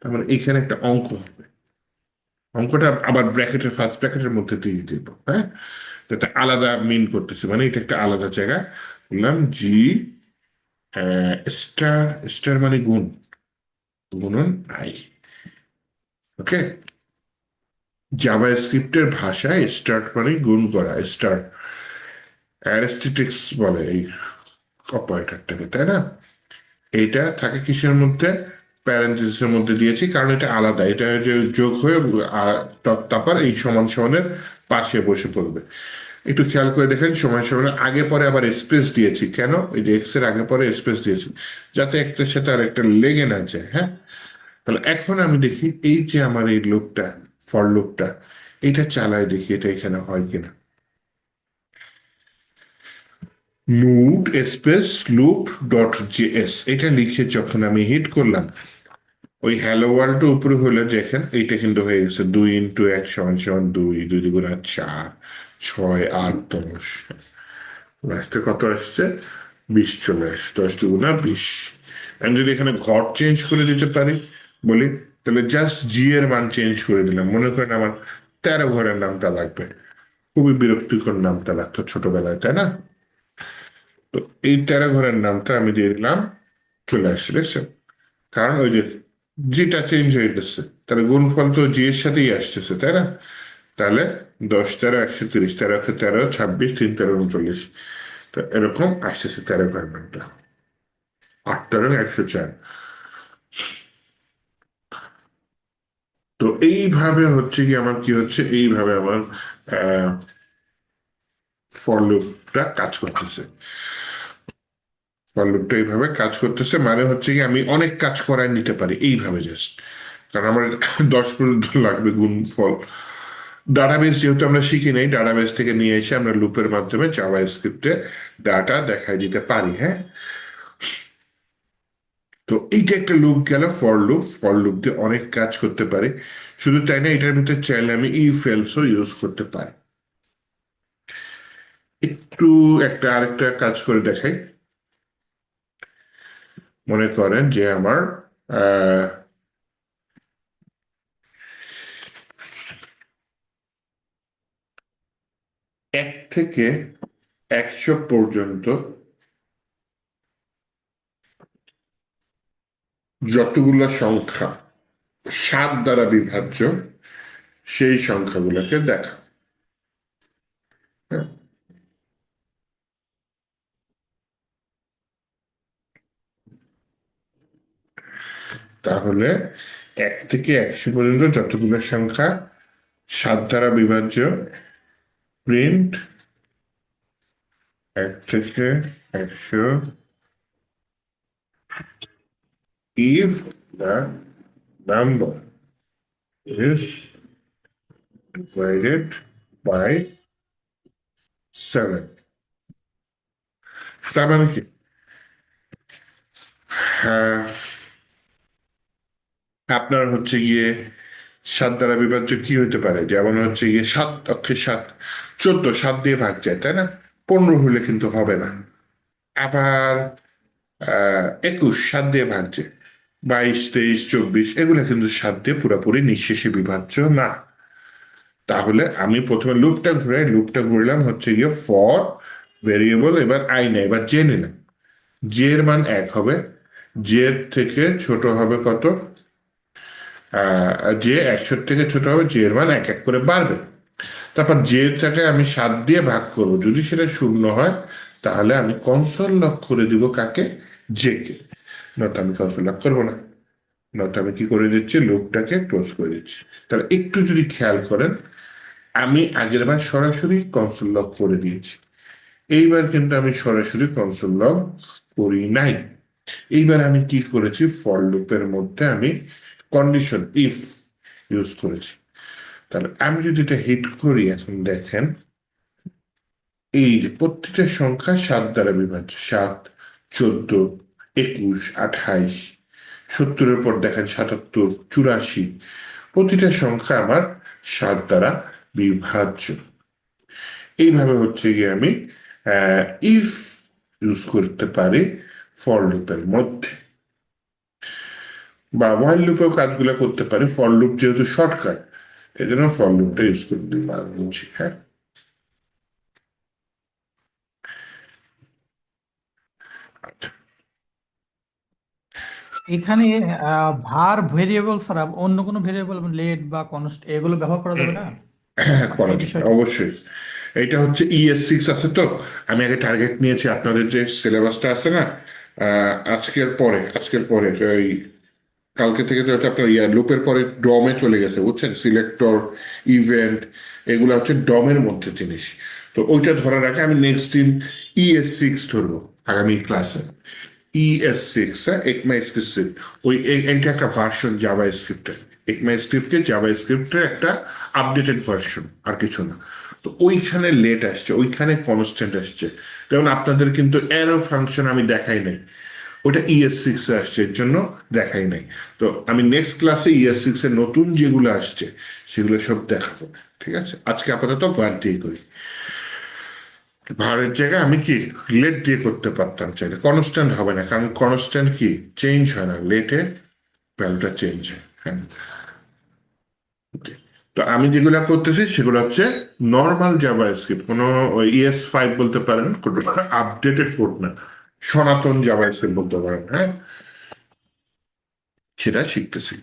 তার মানে এইখানে একটা অঙ্ক হবে, অঙ্কটা আবার ব্র্যাকেটের, ফার্স্ট ব্র্যাকেটের মধ্যে দিয়ে দিব, হ্যাঁ। তো এটা আলাদা মিন করতেছে, মানে এটা একটা আলাদা জায়গা। বললাম জি স্টার, স্টার মানে গুণ, গুণন আই। ওকে, জাভা স্ক্রিপ্টের ভাষায় স্টার্ট মানে গুণ করা, স্টার অ্যারিস্টিটিক্স বলে এই অপারেটরটাকে, তাই না। এইটা থাকে কিসের মধ্যে, প্যারেন্থেসিসের মধ্যে দিয়েছি, কারণ এটা আলাদা, এটা যে যোগ হয়ে তারপর এই সমান সমানের পাশে বসে পড়বে। একটু খেয়াল করে দেখেন, সমান সমানের আগে পরে আবার স্পেস দিয়েছি কেন, এই যে এক্স এর আগে পরে স্পেস দিয়েছি, যাতে একটার সাথে আর একটা লেগে না যায়, হ্যাঁ। তাহলে এখন আমি দেখি এই যে আমার এই লুপটা, ফর লুপটা, এটা চালায় দেখি এটা এখানে হয় কিনা। Loop space loop dot JS এটা লিখে যখন আমি হিট করলাম, ওই হ্যালো ওয়ার্ল্ড উপরে হলে দেখেন এইটা কিন্তু হয়ে গেছে, 2 × 1 সমান সমান 2, 2 × 4 6 8 10, লাস্টে কত আসছে, 20 চলে আসছে, 10 × 2 = 20। আমি যদি এখানে ঘর চেঞ্জ করে দিতে পারি, বলি, তাহলে জাস্ট জি এর মান চেঞ্জ করে দিলাম, মনে করেন আমার 13 ঘরের নামটা লাগবে, খুবই বিরক্তিকর নামটা লাগতো ছোটবেলায়, তাই না। তো এই 13 ঘরের নামটা আমি দিয়ে দিলাম, চলে আসছে, দেখছেন। কারণ ওই যে জিটা চেঞ্জ হয়ে গেছে, তাহলে গুণফল তো জি এর সাথেই আসতেছে, তাই না। তাহলে 10 × 13 = 130, 13 × 13 = 26, 3 × 13 = 39। তো এরকম আসতেছে 13 ঘরের নামটা, 8 × 104। তো এইভাবে হচ্ছে কি আমার কি হচ্ছে, এইভাবে আমার ফর লুপটা কাজ করতেছে। ফর লুপটা এইভাবে কাজ করতেছে, মানে হচ্ছে কি আমি অনেক কাজ করায় নিতে পারি এইভাবে জাস্ট, কারণ আমার 10 পর্যন্ত লাগবে গুণফল। ডাটাবেস যেহেতু আমরা শিখি নাই, ডাটাবেস থেকে নিয়ে এসে আমরা লুপের মাধ্যমে জাভা স্ক্রিপ্টে ডাটা দেখাই দিতে পারি, হ্যাঁ। তো এইটা একটা লুপ গেল, ফর লুপ, ফর লুপ দিয়ে অনেক কাজ করতে পারি। শুধু তাই না, এটার ভিতরে চাইলে আমি ইফ এলসও ইউজ করতে পারি। একটু একটা আরেকটা কাজ করে দেখাই। মনে করেন যে আমার আহ 1 থেকে 100 পর্যন্ত যতগুলো সংখ্যা 7 দ্বারা বিভাজ্য, সেই সংখ্যাগুলোকে দেখা, হ্যাঁ? তাহলে 1 থেকে 100 পর্যন্ত যতগুলো সংখ্যা 7 দ্বারা বিভাজ্য, প্রিন্ট 1 থেকে 100 if the number is divided by 7। তার মানে কি? হ্যাঁ, আপনার হচ্ছে গিয়ে 7 দ্বারা বিভাজ্য কি হতে পারে, যেমন হচ্ছে গিয়ে 7 অক্ষে 7, 14 7 দিয়ে ভাগ যায়, তাই না? 15 হলে কিন্তু হবে না। আবার 21 7 দিয়ে ভাগ যায়, 22 23 24 এগুলো কিন্তু 7 দিয়ে পুরোপুরি নিঃশেষে বিভাজ্য না। তাহলে আমি প্রথমে লুপটা ঘুরলাম হচ্ছে গিয়ে ফর ভেরিয়েবল, এবার আই না, এবার জে নিলাম। জে এর মান 1 হবে, জে এর থেকে ছোট হবে কত? যে 100 থেকে ছোট হবে, জে এর মান 1 1 করে বাড়বে। তারপর জেটাকে আমি 7 দিয়ে ভাগ করব, যদি সেটা শূন্য হয় তাহলে আমি কনসোল লক করে দিব কাকে? J K. নয়তো আমি কনসোল লক করবো না, নয়তো আমি কি করে দিচ্ছি, লুপটাকে ক্লোজ করে দিচ্ছি। তাহলে একটু যদি খেয়াল করেন, আমি আগের বার সরাসরি কনসোল লক করে দিয়েছি, এইবার কিন্তু আমি সরাসরি কনসোল লক করি নাই। এইবার আমি কি করেছি, ফর লুপের মধ্যে আমি কন্ডিশন ইফ ইউজ করেছি। তাহলে আমি যদি এটা হিট করি, এখন দেখেন এই যে প্রত্যেকটা সংখ্যা 7 দ্বারা বিভাজ্য, 7 14 21 28 70-এর পর দেখেন 77 84, প্রতিটা সংখ্যা আমার 7 দ্বারা বিভাজ্য। এইভাবে হচ্ছে গিয়ে আমি ইফ ইউজ করতে পারি ফর লুপের মধ্যে, বা ওয়াইল লুপেও কাজগুলো করতে পারি। ফর লুপ যেহেতু শর্টকাট, এই জন্য ফর লুপটা ইউজ করতে পারছি। হ্যাঁ, আচ্ছা। এখানে ভার ভেরিয়েবল ছাড়া অন্য কোনো ভেরিয়েবল, লেট বা কনস্ট, এগুলো ব্যবহার করা যাবে না? হ্যাঁ, মানে করা এই যাবে বিষয়টা। অবশ্যই। এটা হচ্ছে ES6 আছে তো, আমি আগে টার্গেট নিয়েছি আপনাদের যে সিলেবাসটা আছে না, আজকের পরে ওই কালকে থেকে তো হচ্ছে আপনার লুপের পরে ডমে চলে গেছে, বুঝছেন? সিলেক্টর, ইভেন্ট, এগুলো হচ্ছে ডমের মধ্যে জিনিস। তো ওইটা ধরার আগে আমি নেক্সট দিন ES6 ধরবো আগামী ক্লাসে। ES6, হ্যাঁ, একমাই স্ক্রিপ্ট। এইটা একটা ভার্সন জাভা স্ক্রিপ্টের, একমাই স্ক্রিপ্টের জাভা স্ক্রিপ্টের একটা আপডেটেড ভার্সন, আর কিছু না। তো ওইখানে লেট আসছে, ওইখানে কনস্ট্যান্ট আসছে। যেমন আপনাদের কিন্তু অ্যারো ফাংশন আমি দেখাই নাই, ওটা ES6 এ আসছে, এর জন্য দেখাই নাই। তো আমি নেক্সট ক্লাসে ES6 এর নতুন যেগুলো আসছে সেগুলো সব দেখাবো। ঠিক আছে, আজকে আপাতত ভার দিয়ে করি। ভারের জায়গায় আমি কি লেট দিয়ে করতে পারতাম চাইলে, কনস্ট্যান্ট হবে না, কারণ কনস্ট্যান্ট কি চেঞ্জ হয় না, লেটে ভ্যালুটা চেঞ্জ হয়। হ্যাঁ, okay। তো আমি যেগুলো করতেছি সেগুলো হচ্ছে নর্মাল জাভা স্ক্রিপ্ট, কোনো ES5 বলতে পারেন, কোনো আপডেটেড কোড না, সনাতন জাভা স্ক্রিপ্ট বলতে পারেন। হ্যাঁ, সেটা শিখতেছি।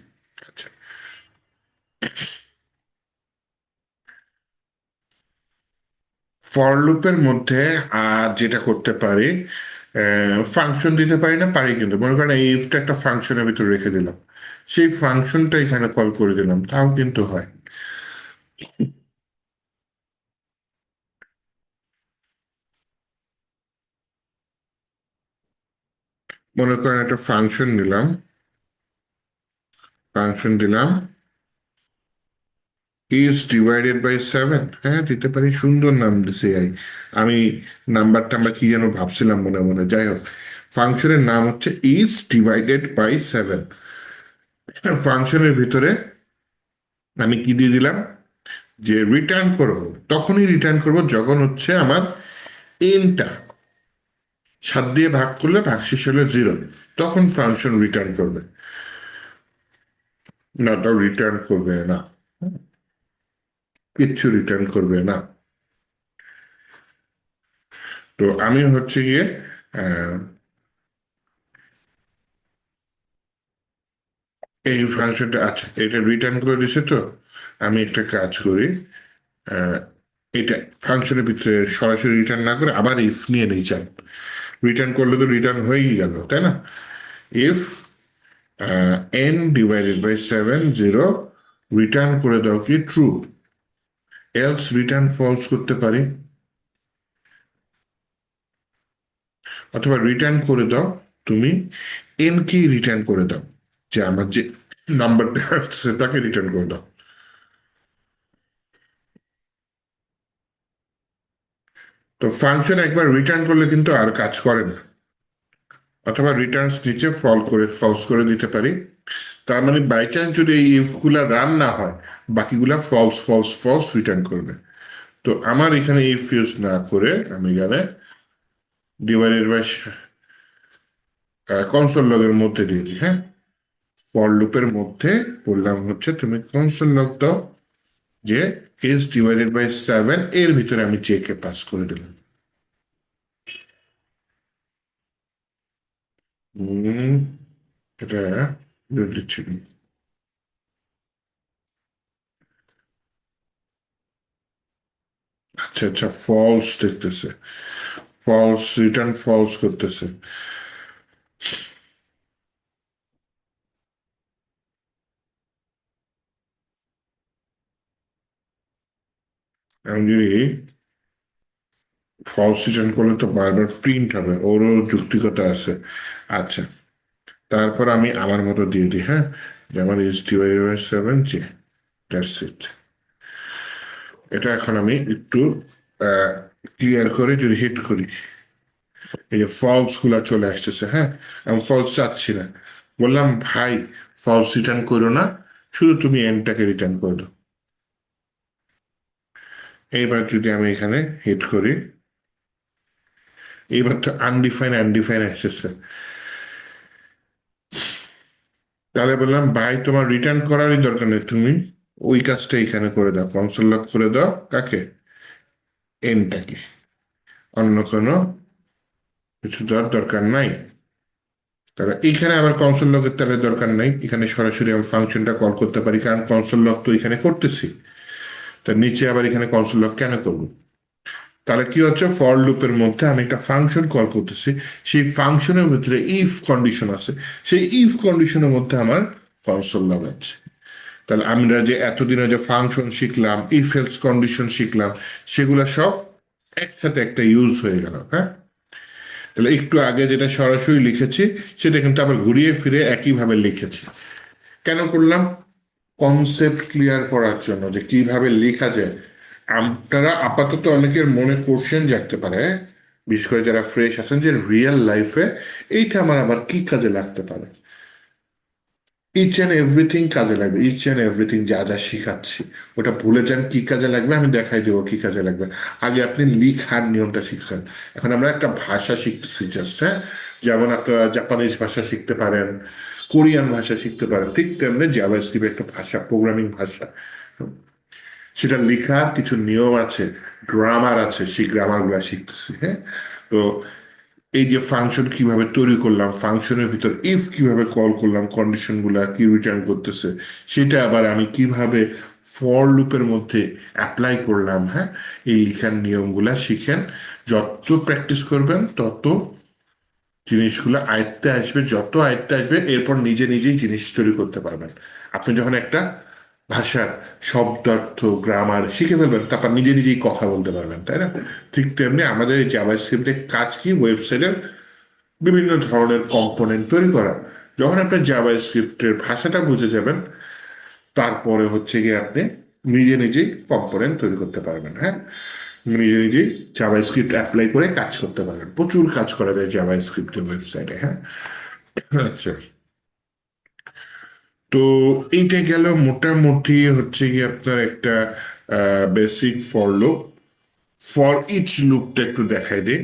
আচ্ছা, ফর লুপের মধ্যে আর যেটা করতে পারি, ফাংশন দিতে পারি না, পারি কিন্তু। মনে করেন এই ইফটা একটা ফাংশনের ভিতরে রেখে দিলাম, সেই ফাংশনটা এখানে কল করে দিলাম, তাও কিন্তু হয়। মনে করেন একটা ফাংশন দিলাম ইজ ডিভাইডেড বাই 7, হ্যাঁ দিতে পারি, সুন্দর নাম দিছে আমি নাম্বারটা আমরা কি যেন ভাবছিলাম মনে মনে, যাই হোক, ফাংশনের নাম হচ্ছে ইজ ডিভাইডেড বাই 7। ফাংশনের ভিতরে আমি কি দিয়ে দিলাম, যে রিটার্ন করব, তখনই রিটার্ন করব যখন হচ্ছে আমার এনটা 7 দিয়ে ভাগ করলে ভাগশেষ হলো 0, তখন ফাংশন রিটার্ন করবে, না তাও রিটার্ন করবে না, কিচ্ছু রিটার্ন করবে না। তো আমি হচ্ছে গিয়ে আহ, এই ফাংশনটা, আচ্ছা এটা রিটার্ন করে দিছে তো, আমি একটা কাজ করি, আহ, এটা ফাংশনের ভিতরে সরাসরি রিটার্ন না করে আবার ইফ নিয়ে নিই, চান রিটার্ন করলে তো রিটার্ন হয়েই গেল, তাই না? If n divided by 7 0 return করে দাও কি ট্রু, এলস রিটার্ন ফলস করতে পারি, অথবা রিটার্ন করে দাও তুমি এন কি রিটার্ন করে দাও, যে আমার যে নাম্বারটা আসছে তাকে রিটার্ন করে দাও। তো ফাংশন একবার রিটার্ন করলে কিন্তু আর কাজ করে না, অথবা রিটার্নস নিচে ফলস করে দিতে পারি। তার মানে বাই চান্স যদি এই ইফ গুলা রান না হয়, বাকিগুলা ফলস ফলস ফলস রিটার্ন করবে। তো আমার এখানে ইফ ইউজ না করে আমি এখানে ডিভাইডেড বাই কনসোল লগের মধ্যে দিয়ে দিই, হ্যাঁ, ফর লুপের মধ্যে বললাম হচ্ছে তুমি কনসোল লগ দাও যে ইজ ডিভাইডেড বাই 7, এর ভিতরে আমি জে কে পাস করে দিলাম। উম, এটা লিখছি না। আচ্ছা আচ্ছা, ফলস দেখতেছে, ফলস রিটার্ন ফলস করতেছে। আমি যদি ফলস রিটার্ন করলে তো বারবার প্রিন্ট হবে, ওরও যুক্তিকতা আছে। আচ্ছা, তারপর আমি আমার মতো দিয়ে দিই, হ্যাঁ, যেমন is divided by 7 j, that's it. এটা এখন আমি একটু ক্লিয়ার করে যদি হিট করি, এই যে ফলস গুলা চলে আসতেছে, হ্যাঁ, আমি ফলস চাচ্ছি না, বললাম ভাই ফলস রিটার্ন করো না, শুধু তুমি এনটাকে রিটার্ন করে দাও। এইবার যদি আমি এখানে হিট করি, এইবার তো আনডিফাইন আনডিফাইন আসতেছে, তাহলে বললাম ভাই তোমার রিটার্ন করারই দরকার নেই, তুমি ওই কাজটা এখানে করে দাও, কনসোল লক করে দাও কাকে, এনটাকে, অন্য কোনো কিছু দেওয়ার দরকার নাই। তাহলে এইখানে আবার কনসোল লকের তাহলে দরকার নাই, এখানে সরাসরি আমি ফাংশনটা কল করতে পারি, কারণ কনসোল লক তো এখানে করতেছি, তার নিচে আবার এখানে কনসোল লক কেন করবো? তাহলে কি হচ্ছে, ফর লুপের মধ্যে আমি একটা ফাংশন কল করতেছি, সেই ফাংশনের ভিতরে ইফ কন্ডিশন আছে, সেই ইফ কন্ডিশনের মধ্যে আমার কনসোল লক আছে। তাহলে আমরা যে এতদিনে যে ফাংশন শিখলাম, ইফ এলস কন্ডিশন শিখলাম, সেগুলো সব একসাথে একটা ইউজ হয়ে গেল, হ্যাঁ। তাহলে একটু আগে যেটা সরাসরি লিখেছি, সেটা কিন্তু আবার ঘুরিয়ে ফিরে একইভাবে লিখেছি। কেন করলাম? কনসেপ্ট ক্লিয়ার করার জন্য, যে কিভাবে লেখা যায়। আপনারা আপাতত অনেকের মনে কোশ্চেন জাগতে পারে, বিশেষ করে যারা ফ্রেশ আছেন, যে রিয়েল লাইফে এইটা আমার আবার কি কাজে লাগতে পারে। ইচ অ্যান্ড এভরিথিং কাজে লাগবে, ইচ অ্যান্ড এভরিথিং যা যা শিখাচ্ছি, ওটা ভুলে যান কি কাজে লাগবে, আমি দেখাই দেবো কি কাজে লাগবে। আগে আপনি লিখার নিয়মটা শিখছেন, এখন আমরা একটা ভাষা শিখতেছি জাস্ট, হ্যাঁ। যেমন আপনারা জাপানিজ ভাষা শিখতে পারেন, কোরিয়ান ভাষা শিখতে পারেন, ঠিক তেমনি জাভাস্ক্রিপ্ট একটা ভাষা, প্রোগ্রামিং ভাষা। সেটা লেখার কিছু নিয়ম আছে, গ্রামার আছে, সেই গ্রামার গুলা শিখতেছি, হ্যাঁ। তো এই যে ফাংশন কিভাবে তৈরি করলাম, ফাংশনের ভিতর ইফ কিভাবে কল করলাম, কন্ডিশন গুলা কি রিটার্ন করতেছে, সেটা আবার আমি কিভাবে ফর লুপের মধ্যে অ্যাপ্লাই করলাম, হ্যাঁ। এই লেখার নিয়মগুলা শিখেন, যত প্র্যাকটিস করবেন তত জিনিসগুলো আয়ত্তে আসবে, যত আয়ত্তে আসবে এরপর নিজে নিজেই জিনিস তৈরি করতে পারবেন। আপনি যখন একটা ভাষার শব্দার্থ গ্রামার শিখে ফেলবেন, তারপর নিজে নিজেই কথা বলতে পারবেন, তাই না? ঠিক তেমনি আমাদের এই জাভাস্ক্রিপ্টের কাজ কি, ওয়েবসাইটের বিভিন্ন ধরনের কম্পোনেন্ট তৈরি করা। যখন আপনি জাভাস্ক্রিপ্টের ভাষাটা বুঝে যাবেন, তারপরে হচ্ছে গিয়ে আপনি নিজে নিজেই কম্পোনেন্ট তৈরি করতে পারবেন, হ্যাঁ। নিজে নিজেই জাভাস্ক্রিপ্ট অ্যাপ্লাই করে কাজ করতে পারবেন, প্রচুর কাজ করা যায় জাভাস্ক্রিপ্টের ওয়েবসাইটে, হ্যাঁ। আচ্ছা, তো এইটা গেল মোটামুটি হচ্ছে কি আপনার একটা basic for loop. For each লুপটা একটু দেখাই দিই।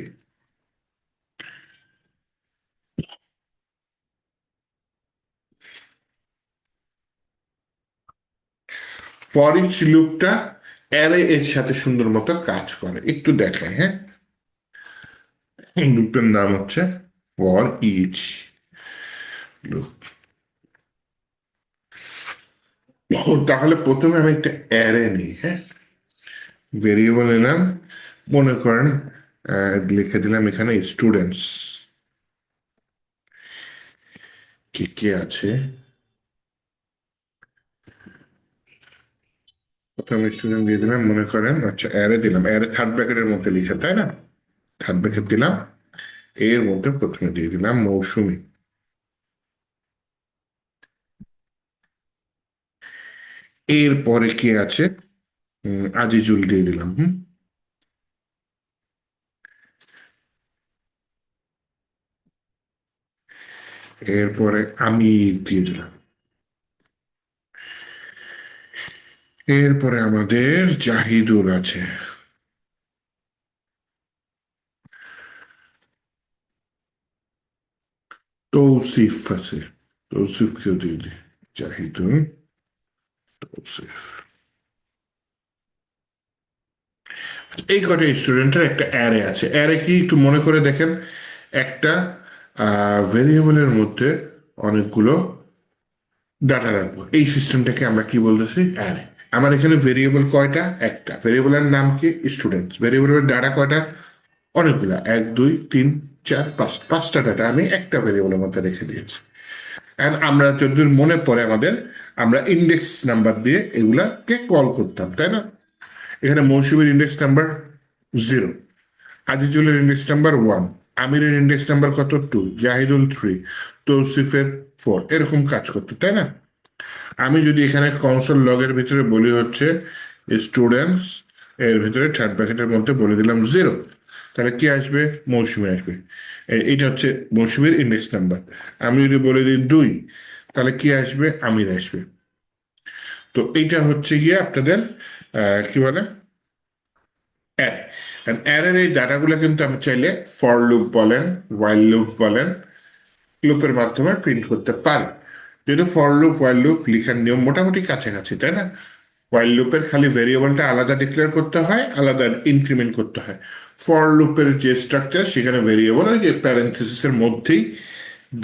ফর ইচ লুপটা অ্যারে এর সাথে সুন্দর মতো কাজ করে, একটু দেখায়, হ্যাঁ। এই লুপটার নাম হচ্ছে ফর ইচ লুপ। তাহলে প্রথমে আমি একটা অ্যারে নিই, হ্যাঁ, ভেরিয়েবল নিলাম, মনে করেন লিখে দিলাম এখানে স্টুডেন্টস। কে কে আছে? প্রথম স্টুডেন্ট দিয়ে দিলাম, মনে করেন, আচ্ছা অ্যারে দিলাম, অ্যারে থার্ড ব্র্যাকেটের মধ্যে লিখে, তাই না? থার্ড ব্র্যাকেট দিলাম, এর মধ্যে প্রথমে দিয়ে দিলাম মৌসুমী। এরপরে কে আছে? আজিজুল দিয়ে দিলাম। এরপরে আমি দিয়ে দিলাম। এরপরে আমাদের জাহিদুল আছে। তৌসিফ আছে, তৌসিফকেও দিয়ে দিই। জাহিদুল, তৌসিফ। এই কটা স্টুডেন্টের একটা অ্যারে আছে। অ্যারে কি একটু মনে করে দেখেন, একটা ভেরিয়েবলের মধ্যে অনেকগুলো ডাটা রাখবো, এই সিস্টেমটাকে আমরা কি বলতেছি? অ্যারে। আমার এখানে ভেরিয়েবল কয়টা? একটা। ভেরিয়েবলের নাম কি? স্টুডেন্ট। ভেরিয়েবলের ডাটা কয়টা? অনেকগুলা, 1 2 3 4 5, 5টা ডাটা আমি একটা ভেরিয়েবলের মধ্যে রেখে দিয়েছি। অ্যান্ড আমরা যতদূর মনে পড়ে আমাদের, আমরা ইন্ডেক্স নাম্বার দিয়ে এগুলাকে কল করতাম, তাই না? এখানে মৌসুমীর ইন্ডেক্স নাম্বার 0, আজিজুলের ইন্ডেক্স নাম্বার 1, আমিরের ইন্ডেক্স নাম্বার কত? 2, জাহিদুল 3, তৌসিফের 4, এরকম কাজ করতো, তাই না? আমি যদি এখানে কনসোল লগের ভিতরে বলি হচ্ছে স্টুডেন্টস, এর ভিতরে থার্ড ব্র্যাকেটের মধ্যে বলে দিলাম 0, তাহলে কি আসবে? মৌসুমী আসবে। এইটা হচ্ছে মৌসুমীর ইন্ডেক্স নাম্বার। আমি যদি বলে দিই 2, তাহলে কি আসবে? আমির আসবে। তো এইটা হচ্ছে গিয়ে আপনাদের কি বলে, অ্যারে। অ্যারের এই ডাটাগুলো কিন্তু আমি চাইলে ফর লুপ বলেন, ওয়াইল লুপ বলেন, লুপের মাধ্যমে প্রিন্ট করতে পারি। যেহেতু ফর লুপ ওয়াইল লুপ লিখার নিয়ম মোটামুটি কাছাকাছি, তাই না? ওয়াইল লুপের খালি ভেরিয়েবলটা আলাদা ডিক্লেয়ার করতে হয়, আলাদা ইনক্রিমেন্ট করতে হয়। ফর লুপের যে স্ট্রাকচার, সেখানে ভেরিয়েবল ওই যে প্যারেন্থেসিসের মধ্যেই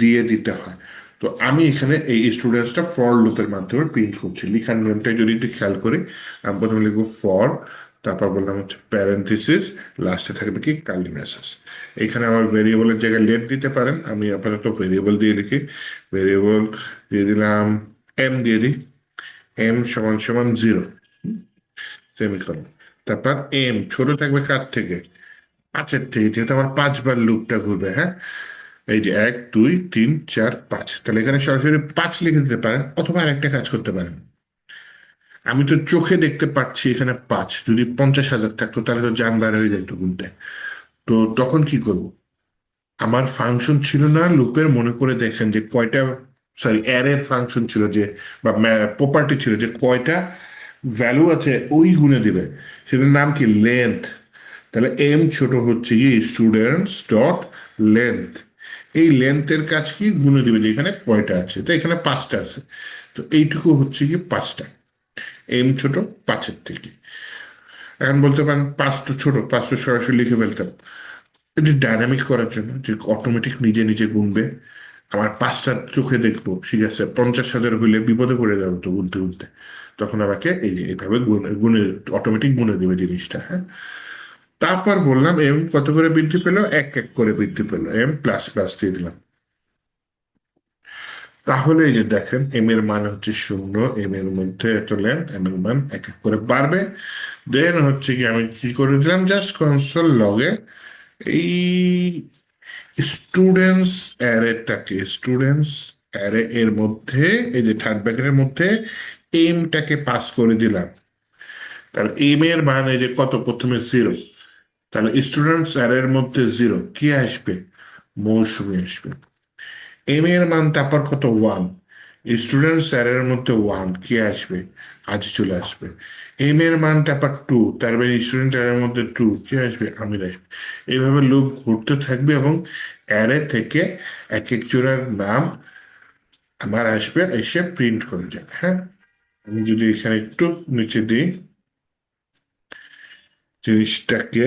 দিয়ে দিতে হয়। তো আমি এখানে এই স্টুডেন্টসটা ফর লুপের মাধ্যমে প্রিন্ট করছি। লিখার নিয়মটা যদি একটু খেয়াল করি, আমি প্রথমে লিখবো ফর, তারপর বললাম হচ্ছে প্যারেন্থেসিস, লাস্টে থাকবে কি? Curly braces. এখানে আমার ভেরিয়েবলের জায়গায় লেট দিতে পারেন, আমি আপাতত ভেরিয়েবল দিয়ে লিখি। ভেরিয়েবল দিয়ে দিলাম, এম দিয়ে দিই, এম সমান সমান 0, সেমিকলন। তারপর এম ছোট থাকবে কার থেকে? 5-এর থেকে, যেহেতু আমার 5বার লুপটা ঘুরবে, হ্যাঁ? এই যে 1 2 3 4 5, তাহলে এখানে সরাসরি 5 লিখে দিতে পারেন, অথবা আরেকটা কাজ করতে পারেন। আমি তো চোখে দেখতে পাচ্ছি এখানে 5, যদি 50,000 থাকতো তাহলে তো জান বার হয়ে যেত গুনতে। তো তখন কি করব? আমার ফাংশন ছিল না লুপের, মনে করে দেখেন যে কয়টা, সরি অ্যারের ফাংশন ছিল যে, বা প্রপার্টি ছিল যে কয়টা ভ্যালু আছে ওই গুণে দিবে। সেটার নাম কি? লেন্থ। তাহলে এম ছোট হচ্ছে কি? Students dot length. এই লেন্থের কাজ কি? গুণে দিবে যে এখানে কয়টা আছে, তো এখানে 5টা আছে, তো এইটুকু হচ্ছে কি 5টা। এম ছোট 5-এর থেকে। এখন বলতে পারেন 5 তো ছোট, 5 তো সরাসরি লিখে ফেলতাম। এটি ডাইনামিক করার জন্য, যে অটোমেটিক নিজে নিজে গুনবে, আমার 5টা চোখে দেখবো, ঠিক আছে, 50,000 হইলে বিপদে পড়ে যাবো তো গুনতে গুনতে। তখন আমাকে এই যে এইভাবে গুনে গুনে অটোমেটিক গুনে দেবে জিনিসটা, হ্যাঁ? তারপর বললাম এম কত করে বৃদ্ধি পেলো? 1 1 করে বৃদ্ধি পেলো, এম প্লাস প্লাস দিয়ে দিলাম। তাহলে এই যে দেখেন, এম এর মান হচ্ছে 0, এম এর মধ্যে এত লেন্থ, এম এর মান 1 1 করে বাড়বে। দেন হচ্ছে কি, আমি কি করে দিলাম? জাস্ট কনসোল লগে এই স্টুডেন্টস অ্যারেটাকে, স্টুডেন্টস অ্যারে এর মধ্যে, এই যে থার্ড ব্র্যাকেটের মধ্যে এমটাকে পাস করে দিলাম। তাহলে এম এর মান এই যে কত? প্রথমে 0, তাহলে স্টুডেন্টস অ্যারের মধ্যে 0, কি আসবে? মৌসুমী আসবে। এম এর মান তারপর কত? 1, স্টুডেন্টস অ্যারের মধ্যে 1, কি আসবে? আজ চলে আসবে। এম এর মান তারপর 2, তার মানে স্টুডেন্ট অ্যারের মধ্যে 2, কি আসবে? আমির আসবে। এইভাবে লুপ ঘুরতে থাকবে এবং অ্যারে থেকে এক একজনের নাম আমার আসবে, এসে প্রিন্ট করে যাবে, হ্যাঁ? আমি যদি এখানে একটু নিচে দিই, জিনিসটাকে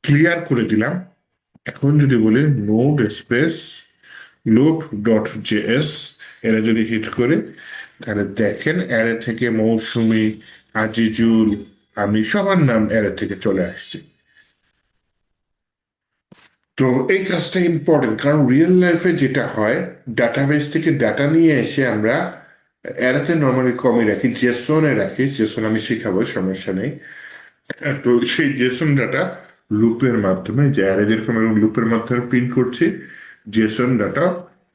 ক্লিয়ার করে দিলাম। এখন যদি বলি node space loop dot JS, এরা যদি হিট করে, তাহলে দেখেন অ্যারে থেকে মৌসুমী, আজিজুল, আমি সবার নাম অ্যারে থেকে চলে আসছে। তো এই কাজটা ইম্পর্টেন্ট, কারণ রিয়েল লাইফে যেটা হয়, ডাটাবেস থেকে ডাটা নিয়ে এসে আমরা অ্যারেতে নর্মালি কমই রাখি, জেসনে রাখি। জেসন আমি শিখাবো, সমস্যা নেই। তো সেই জেসন ডাটা লুপের মাধ্যমে, যে অ্যারে যেরকম লুপের মাধ্যমে প্রিন্ট করছি, জেসন ডাটা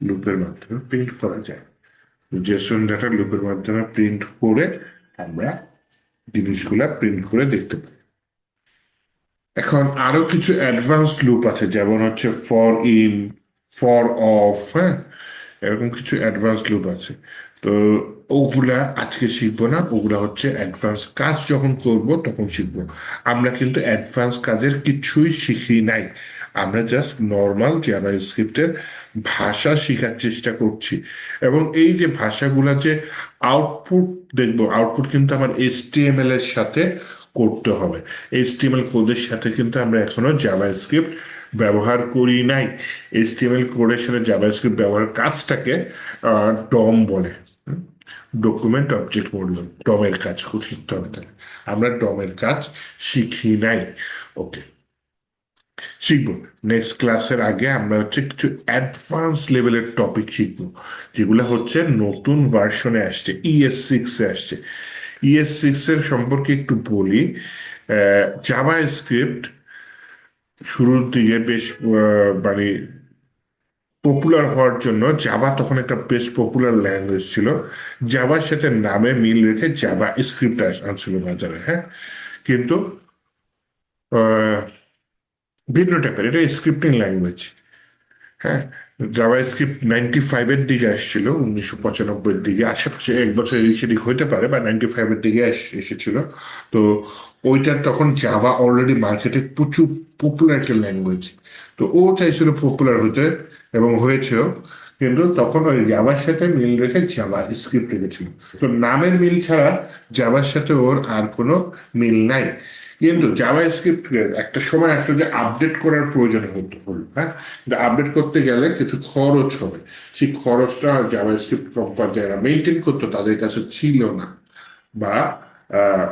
লুপের মাধ্যমে প্রিন্ট করা যায়। জেসন ডাটা লুপের মাধ্যমে প্রিন্ট করে আমরা জিনিসগুলা প্রিন্ট করে দেখতে পাই। এখন আরো কিছু অ্যাডভান্স লুপ আছে, যেমন হচ্ছে ফর ইন, ফর অফ, হ্যাঁ, এরকম কিছু অ্যাডভান্স লুপ আছে। তো ওগুলা আজকে শিখবো না, ওগুলা হচ্ছে অ্যাডভান্স কাজ যখন করব তখন শিখবো। আমরা কিন্তু অ্যাডভান্স কাজের কিছুই শিখি নাই, আমরা জাস্ট নর্মাল জাভা স্ক্রিপ্টের ভাষা শেখার চেষ্টা করছি। এবং এই যে ভাষাগুলা যে আউটপুট দেখবো, আউটপুট কিন্তু আমার এইচটিএমএল এর সাথে করতে হবে। এইচটিএমএল কোডের সাথে কিন্তু আমরা এখনো জাভা স্ক্রিপ্ট ব্যবহার করি নাই। এইচটিএমএল কোডের সাথে জাভাস্ক্রিপ্ট ব্যবহার কাজটাকে ডম বলে, ডকুমেন্ট অবজেক্ট মডেল। ডমের কাজ খুব শিখতে হবে তাহলে। আমরা ডমের কাজ শিখি নাই। ওকে, শিখবো। নেক্সট ক্লাসের আগে আমরা হচ্ছে কিছু অ্যাডভান্স লেভেলের টপিক শিখবো, যেগুলো হচ্ছে নতুন ভার্সনে আসছে, ES6 এ আসছে। ES6 এর সম্পর্কে একটু বলি। জাভা স্ক্রিপ্ট শুরুর দিকে বেশ মানে পপুলার হওয়ার জন্য, জাভা তখন একটা বেশ পপুলার ল্যাঙ্গুয়েজ ছিল। জাভার সাথে নামে মিল রেখে জাভা স্ক্রিপ্ট আনছিল বাজারে, হ্যাঁ। কিন্তু আহ, ভিন্ন টাইপের, এটা স্ক্রিপ্টিং ল্যাঙ্গুয়েজ, হ্যাঁ। জাভা স্ক্রিপ্ট 95-এর দিকে আসছিল, 1995-এর দিকে, আশেপাশে এক বছর এদিক সেদিক হইতে পারে, বা 95-এর দিকে এসেছিল। তো ওইটার তখন জাভা অলরেডি মার্কেটে প্রচুর পপুলার একটা ল্যাঙ্গুয়েজ। তো ও চাইছিল পপুলার হতে, এবং হয়েছেও। কিন্তু তখন ওই জাভার সাথে মিল রেখে জাভা স্ক্রিপ্ট রেখেছিল। তো নামের মিল ছাড়া জাভার সাথে ওর আর কোনো মিল নাই। কিন্তু জাভা স্ক্রিপ্ট একটা সময় আসলে যে আপডেট করার প্রয়োজন হতো, হ্যাঁ। কিন্তু আপডেট করতে গেলে কিছু খরচ হবে, সেই খরচটা জাভা স্ক্রিপ্ট কোম্পানি যারা মেনটেন করতো তাদের কাছে ছিল না, বা আহ,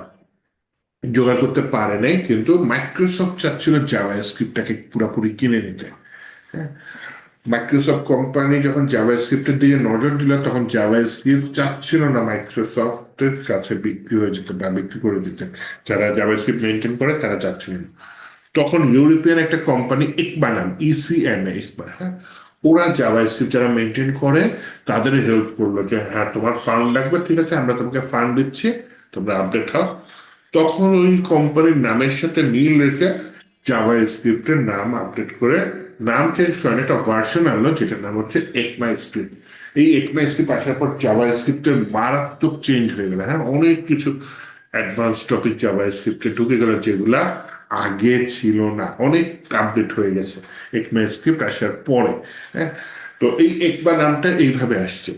জোগাড় করতে পারে নাই। কিন্তু মাইক্রোসফট চাচ্ছিল জাভা স্ক্রিপ্টটাকে পুরোপুরি কিনে নিতে, হ্যাঁ। মাইক্রোসফট কোম্পানি যখন জাভা স্ক্রিপ্টের দিকে নজর দিল, তখন জাভা স্ক্রিপ্ট চাচ্ছিল না মাইক্রোসফটের কাছে বিক্রি হয়ে যেতে বা বিক্রি করে দিতে। যারা জাভা স্ক্রিপ্ট মেনটেন করে তারা চাচ্ছিলেন। তখন ইউরোপিয়ান একটা কোম্পানি, ইকবা নাম, ECMA, ইকবা, হ্যাঁ, ওরা জাভা স্ক্রিপ্ট যারা মেনটেন করে তাদের হেল্প করলো, যে হ্যাঁ তোমার ফান্ড লাগবে, ঠিক আছে, আমরা তোমাকে ফান্ড দিচ্ছি, তোমরা আপডেট হও। তখন ওই কোম্পানির নামের সাথে মিল রেখে জাভা স্ক্রিপ্টের নাম আপডেট করে, নাম চেঞ্জ করেন, একটা ভার্সন আনলো যেটার নাম হচ্ছে একমা স্ক্রিপ্ট। এই একমা স্ক্রিপ্ট আসার পর জাভা স্ক্রিপ্টের মারাত্মক চেঞ্জ হয়ে গেল, হ্যাঁ। অনেক কিছু অ্যাডভান্স টপিক জাভা স্ক্রিপ্টে ঢুকে গেল, যেগুলা আগে ছিল না, অনেক আপডেট হয়ে গেছে একমা স্ক্রিপ্ট আসার পরে, হ্যাঁ। তো এই একবা নামটা এইভাবে আসছে।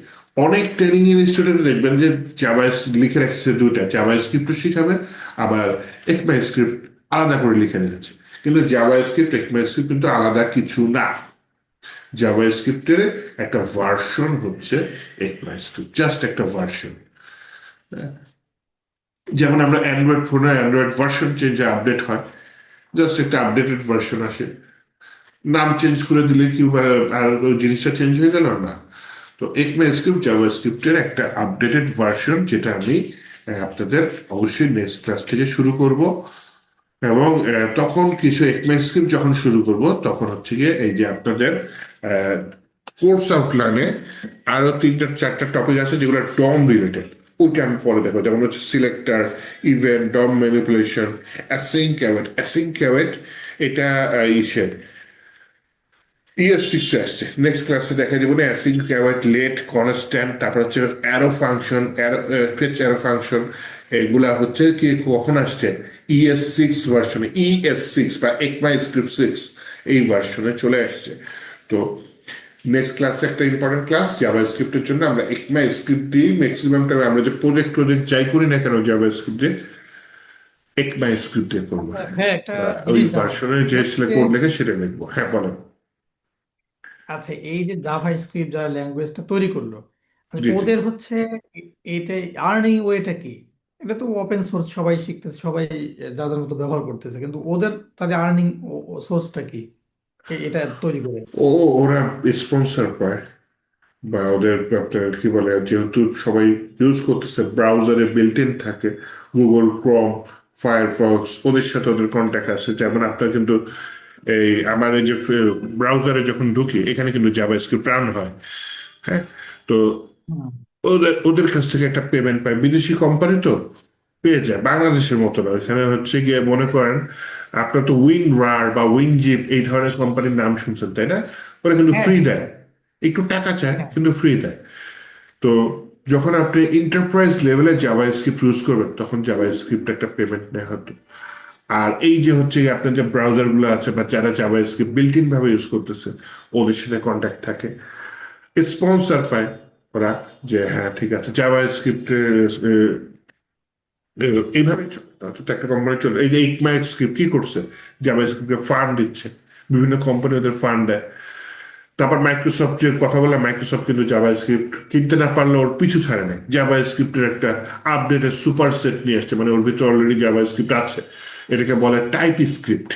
অনেক ট্রেনিং ইনস্টিটিউটে দেখবেন যে জাভা লিখে রাখছে দুইটা, জাভা স্ক্রিপ্টও শিখাবে, আবার একমা স্ক্রিপ্ট আলাদা করে লিখে রেখেছে। কিন্তু জাভা স্ক্রিপ্ট একমা স্ক্রিপ্ট কিন্তু আলাদা কিছু না। জাভা স্ক্রিপ্টের একটা ভার্সন হচ্ছে একমা স্ক্রিপ্ট, জাস্ট একটা ভার্সন। যেমন আমরা অ্যান্ড্রয়েড ফোনে অ্যান্ড্রয়েড ভার্সন চেঞ্জে আপডেট হয়, জাস্ট একটা আপডেটেড ভার্সন আসে। নাম চেঞ্জ করে দিলে কি আর ওই জিনিসটা চেঞ্জ হয়ে গেল না। তো একমা স্ক্রিপ্ট জাভা স্ক্রিপ্টের একটা আপডেটেড ভার্সন, যেটা আমি আপনাদের অবশ্যই নেক্সট ক্লাস থেকে শুরু করব। এবং তখন কিছু একমা স্ক্রিপ্ট যখন শুরু করব, তখন হচ্ছে গিয়ে এই যে আপনাদের কোর্স আউটলাইনে আরো 3-4টা টপিক আছে যেগুলো ডম রিলেটেড, ওইটা আমি পরে দেখবো। যেমন হচ্ছে selector, event, DOM manipulation, async await, এটা ইসের ES6 আসছে। নেক্সট ক্লাসে দেখা যাবে না, অ্যাসিঙ্ক অ্যাওয়েট, লেট, কনস্ট্যান্ট, তারপর হচ্ছে arrow function, fetch arrow function. এগুলা হচ্ছে কি কখন আসছে, ES6 ভার্সনে, ES6 বা একমা স্ক্রিপ্ট 6 এই ভার্সনে চলে আসছে। তো নেক্সট ক্লাসে একটা ইম্পর্টেন্ট ক্লাস জাভা স্ক্রিপ্টের জন্য, আমরা একমা স্ক্রিপ্ট দিয়ে ম্যাক্সিমাম টাইম আমরা যে প্রজেক্ট যাই করি না কেন জাভা স্ক্রিপ্টে, একমা স্ক্রিপ্ট দিয়ে করবো, হ্যাঁ। হ্যাঁ, একটা ওই জিনিস জানার ভার্সনের যে হচ্ছে, কোড লেখে সেটা লিখবো, হ্যাঁ বলেন। আচ্ছা এই যে জাভা স্ক্রিপ্ট যারা ল্যাঙ্গুয়েজটা তৈরি করলো, জি জি। ওদের হচ্ছে এটা আর্নিং ওয়েটা কি? এটা তো ওপেন সোর্স, সবাই শিখতেছে, সবাই যার যার মতো ব্যবহার করতেছে, কিন্তু ওদের তাহলে আর্নিং সোর্সটা কি? এটা তৈরি করে? ওরা স্পন্সর পায়, বা ওদের আপনার কি বলে, যেহেতু সবাই ইউজ করতেছে, ব্রাউজারে বিল্ট ইন থাকে গুগল ক্রোম, ফায়ারফক্স, ওদের সাথে ওদের কন্ট্যাক্ট আছে। যেমন আপনার কিন্তু এই আমার এই যে ব্রাউজারে যখন ঢুকি, এখানে কিন্তু জাভাস্ক্রিপ্ট রান হয়। হ্যাঁ, তো হুম। ওদের ওদের কাছ থেকে একটা পেমেন্ট পায়, বিদেশি কোম্পানি তো পেয়ে যায়, বাংলাদেশের মতো না। এখানে হচ্ছে গিয়ে মনে করেন, আপনার তো উইন রার বা উইন জিপ এই ধরনের কোম্পানির নাম শুনছেন তাই না? ওরা কিন্তু হ্যাঁ, ফ্রি হ্যাঁ, দেয়, একটু টাকা চায় হ্যাঁ। কিন্তু ফ্রি দেয়। তো যখন আপনি এন্টারপ্রাইজ লেভেলে জাভা স্ক্রিপ্ট ইউজ করবেন, তখন জাভা স্ক্রিপ্ট একটা পেমেন্ট নেওয়া হতো। আর এই যে হচ্ছে গিয়ে আপনার যে ব্রাউজার গুলো আছে বা যারা জাভা স্ক্রিপ্ট বিল্ট ইন ভাবে ইউজ করতেছে, ওদের সাথে কন্ট্যাক্ট থাকে, স্পন্সর পায় ওরা, যে হ্যাঁ ঠিক আছে জাভা স্ক্রিপ্ট এইভাবে চলে। তো একটা কোম্পানি চলে, এই যে ইকমা স্ক্রিপ্ট কি করছে, জাভা স্ক্রিপ্টে ফান্ড দিচ্ছে, বিভিন্ন কোম্পানি ওদের ফান্ড দেয়। তারপর মাইক্রোসফট যে কথা বলে, মাইক্রোসফট কিন্তু জাভা স্ক্রিপ্ট কিনতে না পারলে ওর পিছু ছাড়ে নাই, জাভা স্ক্রিপ্টের একটা আপডেটেড সুপার সেট নিয়ে আসছে, মানে ওর ভিতরে অলরেডি জাভা স্ক্রিপ্ট আছে। এটাকে বলে টাইপ স্ক্রিপ্ট।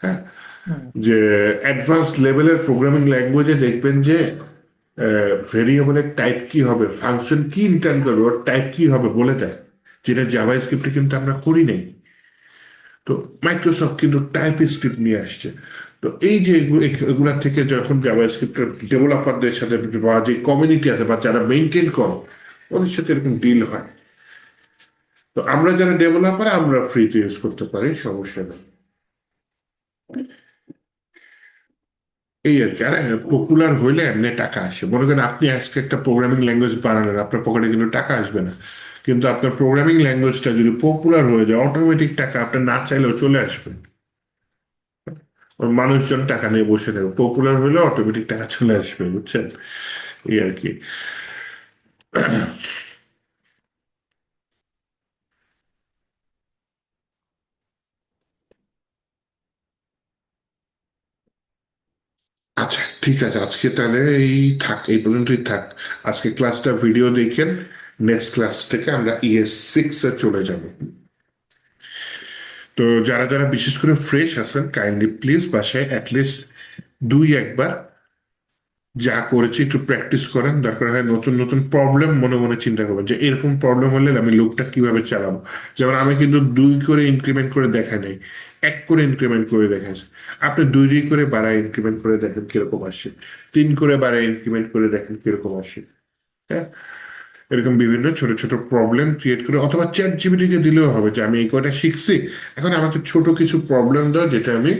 হ্যাঁ, হুম। যে অ্যাডভান্স লেভেলের প্রোগ্রামিং ল্যাঙ্গুয়েজে দেখবেন যে ভেরিয়েবলের টাইপ কি হবে, ফাংশন কি রিটার্ন করবে, ওর টাইপ কি হবে বলে দেয়, যেটা জাভা স্ক্রিপ্টে কিন্তু আমরা করি নাই। তো মাইক্রোসফট কিন্তু টাইপ স্ক্রিপ্ট নিয়ে আসছে। তো এই যে এগুলা থেকে যখন জাভাস্ক্রিপ্টের ডেভেলপারদের সাথে বা যে কমিউনিটি আছে বা যারা মেনটেন করে, ওদের সাথে এরকম ডিল হয়। তো আমরা যারা ডেভেলপার, আমরা ফ্রিতে ইউজ করতে পারি, সমস্যা নেই। এই আর কি। আর পপুলার হইলে এমনি টাকা আসে। মনে করেন আপনি আজকে একটা প্রোগ্রামিং ল্যাঙ্গুয়েজ বানালেন, আপনার পকেটে কিন্তু টাকা আসবে না। কিন্তু আপনার প্রোগ্রামিং ল্যাঙ্গুয়েজটা যদি পপুলার হয়ে যায়, অটোমেটিক টাকা আপনার না চাইলেও চলে আসবে। মানুষজন টাকা নিয়ে বসে থাকবে, পপুলার হলে অটোমেটিক টাকা চলে আসবে, বুঝছেন? এই আর কি। আচ্ছা ঠিক আছে, আজকে তাহলে এই থাক, এই পর্যন্তই থাক। আজকে ক্লাসটা ভিডিও দেখেন, নেক্সট ক্লাস থেকে আমরা ES6 এ চলে যাব। তো যারা যারা বিশেষ করে ফ্রেশ আছেন, কাইন্ডলি প্লিজ বাসায় অ্যাটলিস্ট দুই একবার যা করেছি একটু প্র্যাকটিস করেন। দরকার হয় নতুন নতুন প্রবলেম মনে মনে চিন্তা করবেন, যে এরকম প্রবলেম হলে আমি লুপটা কিভাবে চালাবো। যেমন আমি কিন্তু দুই করে ইনক্রিমেন্ট করে দেখা নাই, এক করে ইনক্রিমেন্ট করে দেখাচ্ছি। আপনি দুই দুই করে বাড়ায় ইনক্রিমেন্ট করে দেখেন কিরকম আসে, তিন করে বাড়ায় ইনক্রিমেন্ট করে দেখেন কিরকম আসে। হ্যাঁ, এরকম বিভিন্ন ছোট ছোট প্রবলেম ক্রিয়েট করে, অথবা চ্যাট জিপিটিকে দিলেও হবে যে আমি এই কয়টা শিখছি, এখন আমাকে ছোট কিছু প্রবলেম দাও যেটা আমি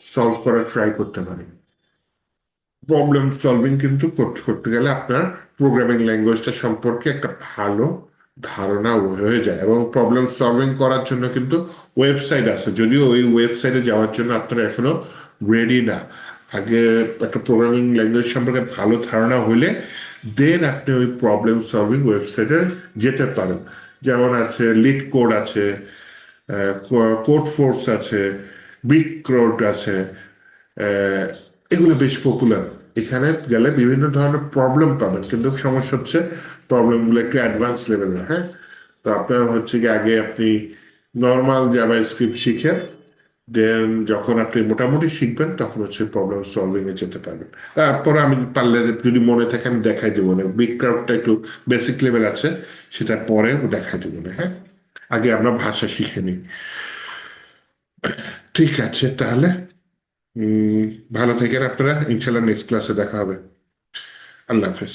সলভ করার ট্রাই করতে পারি। প্রবলেম সলভিং কিন্তু করতে করতে গেলে আপনার প্রোগ্রামিং ল্যাঙ্গুয়েজটা সম্পর্কে একটা ভালো ধারণা হয়ে যায়। এবং প্রবলেম সলভিং করার জন্য কিন্তু ওয়েবসাইট আছে, যদিও ওই ওয়েবসাইটে যাওয়ার জন্য আপনারা এখনো রেডি না। আগে একটা প্রোগ্রামিং ল্যাঙ্গুয়েজ সম্পর্কে ভালো ধারণা হলে দেন আপনি ওই প্রবলেম সলভিং ওয়েবসাইটে যেতে পারেন। যেমন আছে লিড কোড আছে, কোড ফোর্স আছে, বিগ ক্রোড আছে, আহ, এগুলো বেশ পপুলার। এখানে গেলে বিভিন্ন ধরনের প্রবলেম পাবেন, কিন্তু সমস্যা হচ্ছে প্রবলেমগুলো একটু অ্যাডভান্স লেভেলের। হ্যাঁ, তো আপনার হচ্ছে কি আগে আপনি নর্মাল জাভা স্ক্রিপ্ট শিখেন, দেন যখন আপনি মোটামুটি শিখবেন তখন হচ্ছে প্রবলেম সলভিং এ যেতে পারবেন। তারপরে আমি পারলে যদি মনে থাকে আমি দেখাই দেবো না, বিগ ক্রাউডটা একটু বেসিক লেভেল আছে, সেটা পরে দেখাই দেবো না। হ্যাঁ, আগে আমরা ভাষা শিখে নিই। ঠিক আছে তাহলে, উম, ভালো থাকেন আপনারা, ইনশাল্লাহ নেক্সট ক্লাসে দেখা হবে। আল্লাহ হাফেজ।